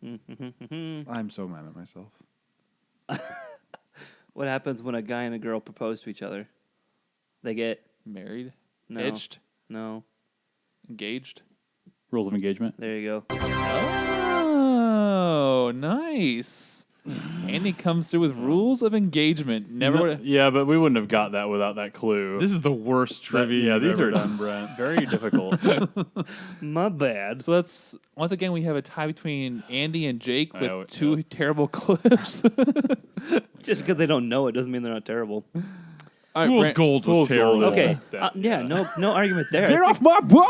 I'm so mad at myself. What happens when a guy and a girl propose to each other? They get Married. no. Hitched. No. Engaged. Rules of Engagement? There you go. Oh, nice. Andy comes through with rules of engagement. Never No, would have. yeah, but we wouldn't have got that without that clue. This is the worst trivia. Yeah, you've these ever are done. Brent. Very difficult. My bad. So that's once again we have a tie between Andy and Jake with know, two yeah. terrible clips. Just because they don't know it doesn't mean they're not terrible. All right, Fool's Brent, Gold was Fool's Gold. terrible. Okay. That- Yeah, no argument there. Get off my boat!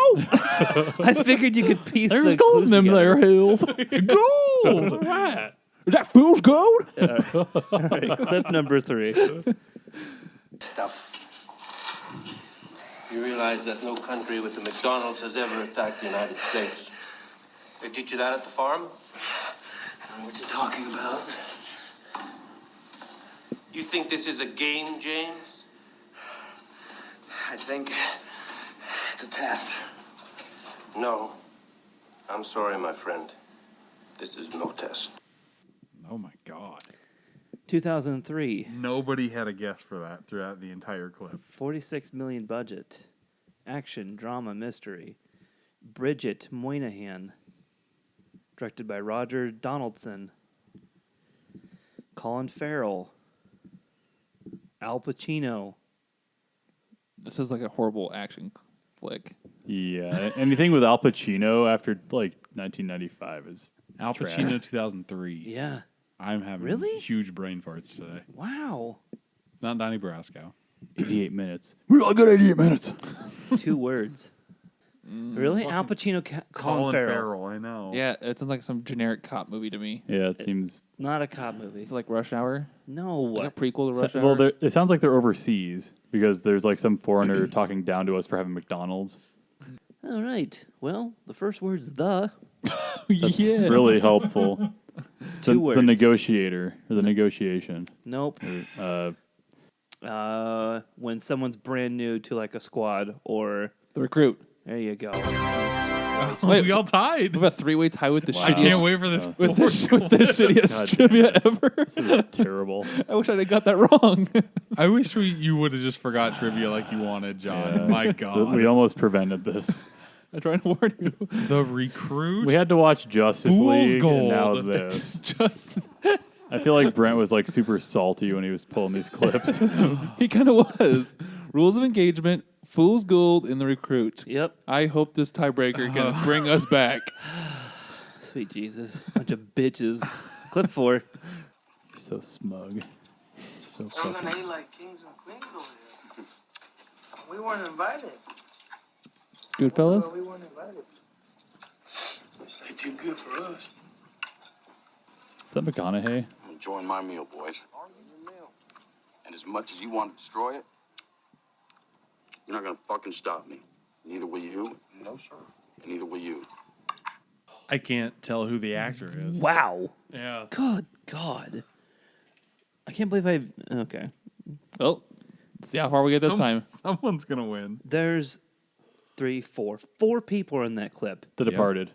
I figured you could piece There's the gold clues in them together. there hills. Gold! Right. Is that fool's gold? All right, clip number 3. Stuff. You realize that no country with a McDonald's has ever attacked the United States. They teach you that at the farm? What you talking about? You think this is a game, James? I think it's a test. No. I'm sorry, my friend. This is no test. Oh my God. 2003. Nobody had a guess for that throughout the entire clip. 46 million budget. Action, drama, mystery. Bridget Moynihan. Directed by Roger Donaldson. Colin Farrell. Al Pacino. This is like a horrible action flick. Yeah, anything with Al Pacino after like 1995 is Al trash. Pacino 2003. Yeah. I'm having Really? huge brain farts today. Wow. It's not Donnie Brasco. 88 minutes. We're all good 88 minutes. 2 words. Really? Al Pacino, Colin Farrell. I know. Yeah, it sounds like some generic cop movie to me. Yeah, it seems. Not a cop movie. It's like Rush Hour. No. Like a prequel to Rush Well, Hour. it sounds like they're overseas because there's like some foreigner talking down to us for having McDonald's. All right. Well, the first word's the. Yeah. Really helpful. It's The, 2 words. the negotiator or the negotiation. Nope. When someone's brand new to like a squad or. The Recruit. There you go. Wait, we so- all tied. We have a 3-way tie with the I shittiest. can't wait for this. With the shittiest God. trivia ever. This is terrible. I wish I got that wrong. I wish you would have just forgot trivia like you wanted, John. Yeah. My God. We almost prevented this. I tried to warn you. The Recruit? We had to watch Justice Fool's League and now Gold. this. Just I feel like Brent was like super salty when he was pulling these clips. he kind of was. Rules of Engagement, Fool's Gold, and The Recruit. Yep. I hope this tiebreaker can bring us back. Sweet Jesus. Bunch of bitches. Clip 4. You're so smug. So fucking. like kings and queens over here. We weren't invited. Goodfellas? We weren't invited. They too good for us. Is that McConaughey? I'm enjoying my meal, boys. And as much as you want to destroy it, you're not gonna fucking stop me. Neither will you. No, sir. And neither will you. I can't tell who the actor is. Wow. Yeah. Good God. I can't believe I've. Okay. Well, let's see how far we get this time. Someone's going to win. There's 4 people are in that clip. The Departed.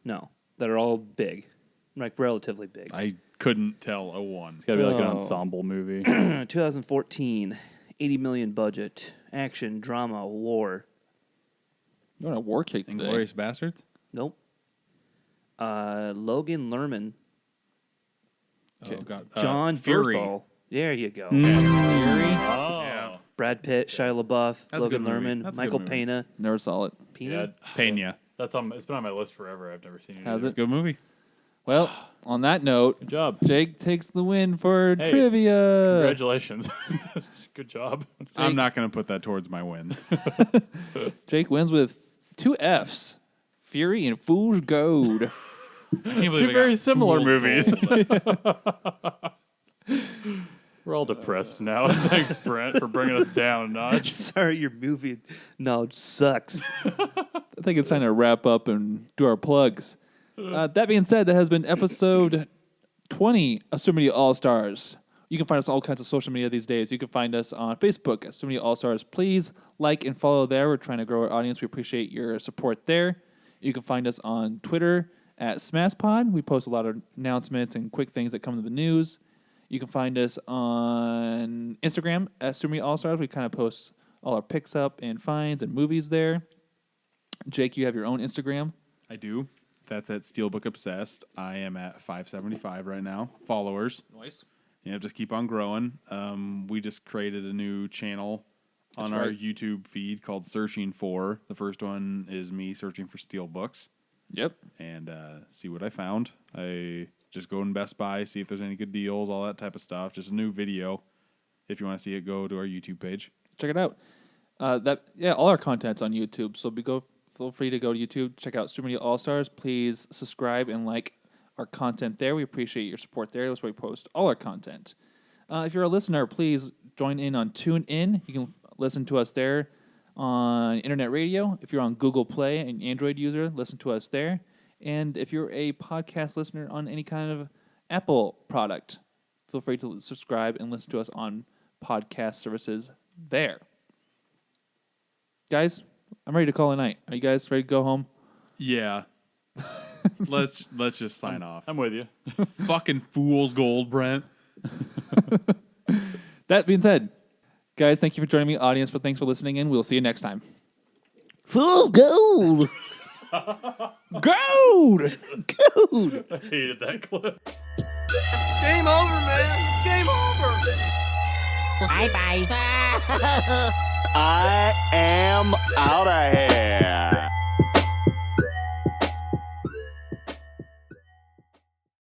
No. That are all big. Like relatively big. I couldn't tell a one. It's got to be like an Oh. ensemble movie. 2014. 80 million budget. Action, drama, war. You're on a war kick today. Inglourious Bastards? Nope. Logan Lerman. Oh, God. John Fury. Bernthal. There you go. Fury? Oh. Yeah. Brad Pitt, Shia LaBeouf, That's a Logan good movie. Lerman, That's a Michael good movie. Pena. Never saw it. Pena? Pena. That's on. It's been on my list forever. I've never seen it. Has either. It's a good movie. Well, on that note, Good job. Jake takes the win for Hey, trivia. Congratulations. Good job. I'm not going to put that towards my wins. Jake wins with 2 Fs. Fury and Fool's Gold. I can't believe Two I very got similar Fool's movies. Gold. We're all depressed now. Thanks, Brent, for bringing us down a notch. Sorry, your movie knowledge sucks. I think it's time to wrap up and do our plugs. That being said, that has been episode 20 of Super Media All Stars. You can find us on all kinds of social media these days. You can find us on Facebook at Super Media All Stars. Please like and follow there. We're trying to grow our audience. We appreciate your support there. You can find us on Twitter at SmashPod. We post a lot of announcements and quick things that come to the news. You can find us on Instagram at Super Media All Stars. We kind of post all our picks up and finds and movies there. Jake, you have your own Instagram. I do. That's at Steelbook Obsessed. I am at 575 right now. Followers. Nice. Yeah, just keep on growing. We just created a new channel on our right. YouTube feed called Searching For. The first one is me searching for Steelbooks Yep. and see what I found. I just go in Best Buy, see if there's any good deals, all that type of stuff. Just a new video. If you want to see it, go to our YouTube page. Check it out. All our content's on YouTube, so feel free to go to YouTube, check out Super Media All Stars. Please subscribe and like our content there. We appreciate your support there. That's where we post all our content. If you're a listener, please join in on TuneIn. You can listen to us there on internet radio. If you're on Google Play, an Android user, listen to us there. And if you're a podcast listener on any kind of Apple product, feel free to subscribe and listen to us on podcast services there. Guys, I'm ready to call it a night. Are you guys ready to go home? Yeah. let's just sign off. I'm with you. Fucking fool's gold, Brent. That being said, guys, thank you for joining me. Audience, thanks for listening in. We'll see you next time. Fool's gold. Gold! Gold! I hated that clip. Game over, man. Game over. Bye bye. I am out of here.